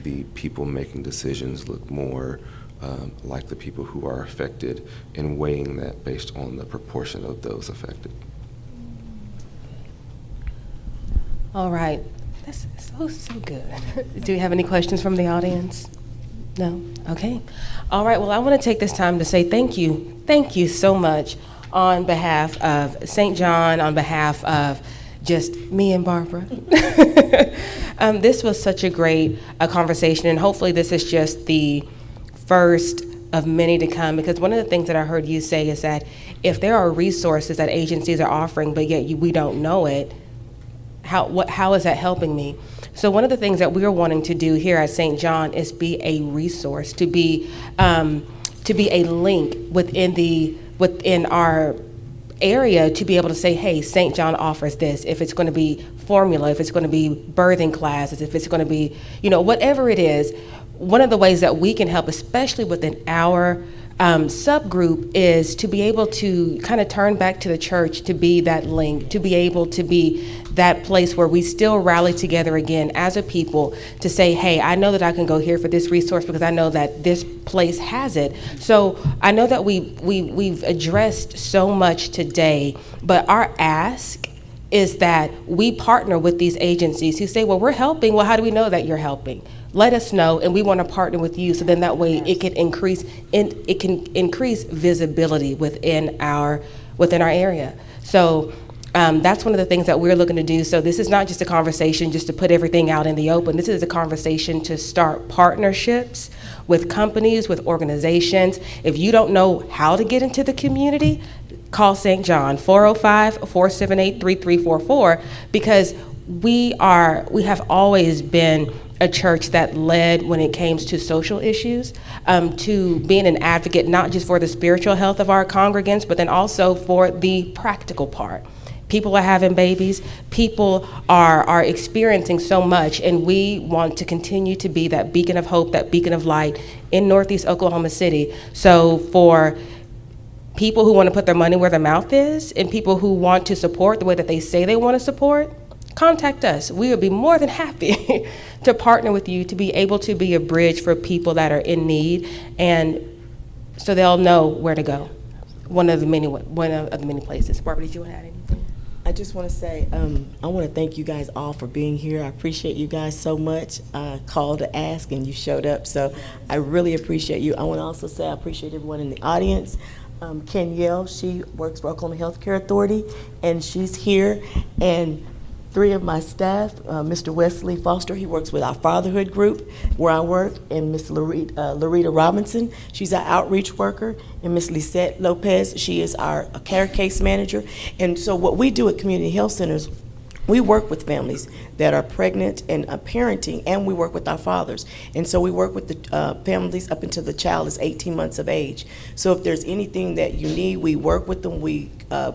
the people making decisions look more like the people who are affected, and weighing that based on the proportion of those affected. All right. That's so good. Do you have any questions from the audience? No? Okay. All right. Well, I want to take this time to say thank you. Thank you so much on behalf of St. John, on behalf of just me and Barbara. This was such a great conversation, and hopefully this is just the first of many to come, because one of the things that I heard you say is that if there are resources that agencies are offering, but yet we don't know it, how is that helping me? So one of the things that we're wanting to do here at St. John is be a resource, to be a link within our area, to be able to say, hey, St. John offers this. If it's going to be formula, if it's going to be birthing classes, if it's going to be, whatever it is, one of the ways that we can help, especially within our subgroup, is to be able to kind of turn back to the church, to be that link, to be able to be that place where we still rally together again as a people to say, hey, I know that I can go here for this resource because I know that this place has it. So I know that we've addressed so much today, but our ask is that we partner with these agencies who say, well, we're helping. Well, how do we know that you're helping? Let us know, and we want to partner with you, so then that way it can increase visibility within our area. So that's one of the things that we're looking to do. So this is not just a conversation just to put everything out in the open. This is a conversation to start partnerships with companies, with organizations. If you don't know how to get into the community, call St. John, 405-478-3344, because we have always been a church that led when it came to social issues, to being an advocate not just for the spiritual health of our congregants, but then also for the practical part. People are having babies, people are experiencing so much, and we want to continue to be that beacon of hope, that beacon of light in Northeast Oklahoma City. So for people who want to put their money where their mouth is, and people who want to support the way that they say they want to support, contact us. We would be more than happy to partner with you, to be able to be a bridge for people that are in need, and so they'll know where to go. One of the many places. Barbara, did you want to add anything? I just want to say, I want to thank you guys all for being here. I appreciate you guys so much. Called to ask, and you showed up, so I really appreciate you. I want to also say I appreciate everyone in the audience. Kenyelle, she works for Oklahoma Healthcare Authority, and she's here. And three of my staff, Mr. Wesley Foster, he works with our fatherhood group where I work, and Ms. Larita Robinson, she's our outreach worker, and Ms. Lisette Lopez, she is our care case manager. And so what we do at community health centers, we work with families that are pregnant and parenting, and we work with our fathers. And so we work with the families up until the child is 18 months of age. So if there's anything that you need, we work with them. We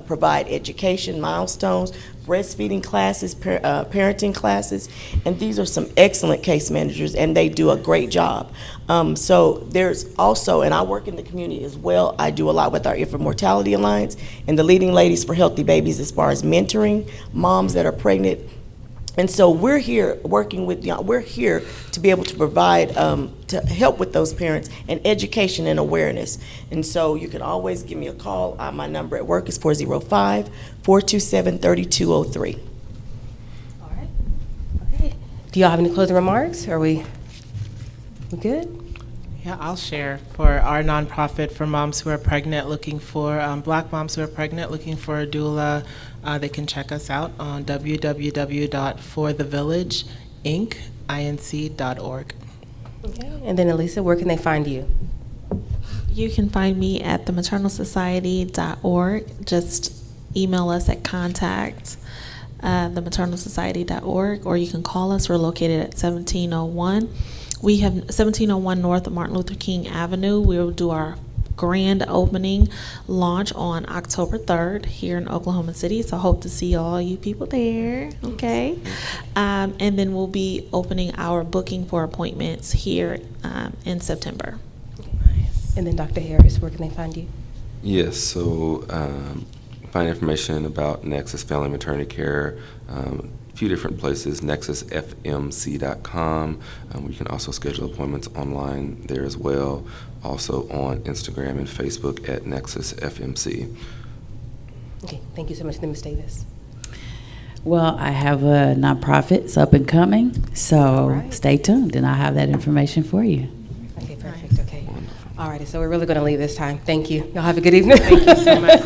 provide education milestones, breastfeeding classes, parenting classes, and these are some excellent case managers, and they do a great job. So there's also, and I work in the community as well, I do a lot with our Infant Mortality Alliance and the Leading Ladies for Healthy Babies as far as mentoring moms that are pregnant And so we're here working with y'all. We're here to be able to provide, to help with those parents and education and awareness. And so you can always give me a call. My number at work is 405-427-3203. All right. Okay. Do y'all have any closing remarks? Are we good? Yeah, I'll share. For our nonprofit for moms who are pregnant looking for, Black moms who are pregnant looking for a doula, they can check us out on www.forthevillageinc.org. Okay. And then Elisa, where can they find you? You can find me at thematernalsociety.org. Just email us at contact thematernalsociety.org, or you can call us. We're located at 1701. We have 1701 North Martin Luther King Avenue. We will do our grand opening launch on October 3rd here in Oklahoma City. So hope to see all you people there. Okay. And then we'll be opening our booking for appointments here in September. And then Dr. Harris, where can they find you? Yes, so find information about Nexus Family Maternity Care, a few different places, nexusfmc.com. We can also schedule appointments online there as well. Also on Instagram and Facebook at NexusFMC. Okay. Thank you so much, Ms. Davis. Well, I have a nonprofit. It's up and coming, so right. stay tuned, and I'll have that information for you. Okay, perfect. Okay. All righty. So we're really going to leave this time. Thank you. Y'all have a good evening. Thank you so much.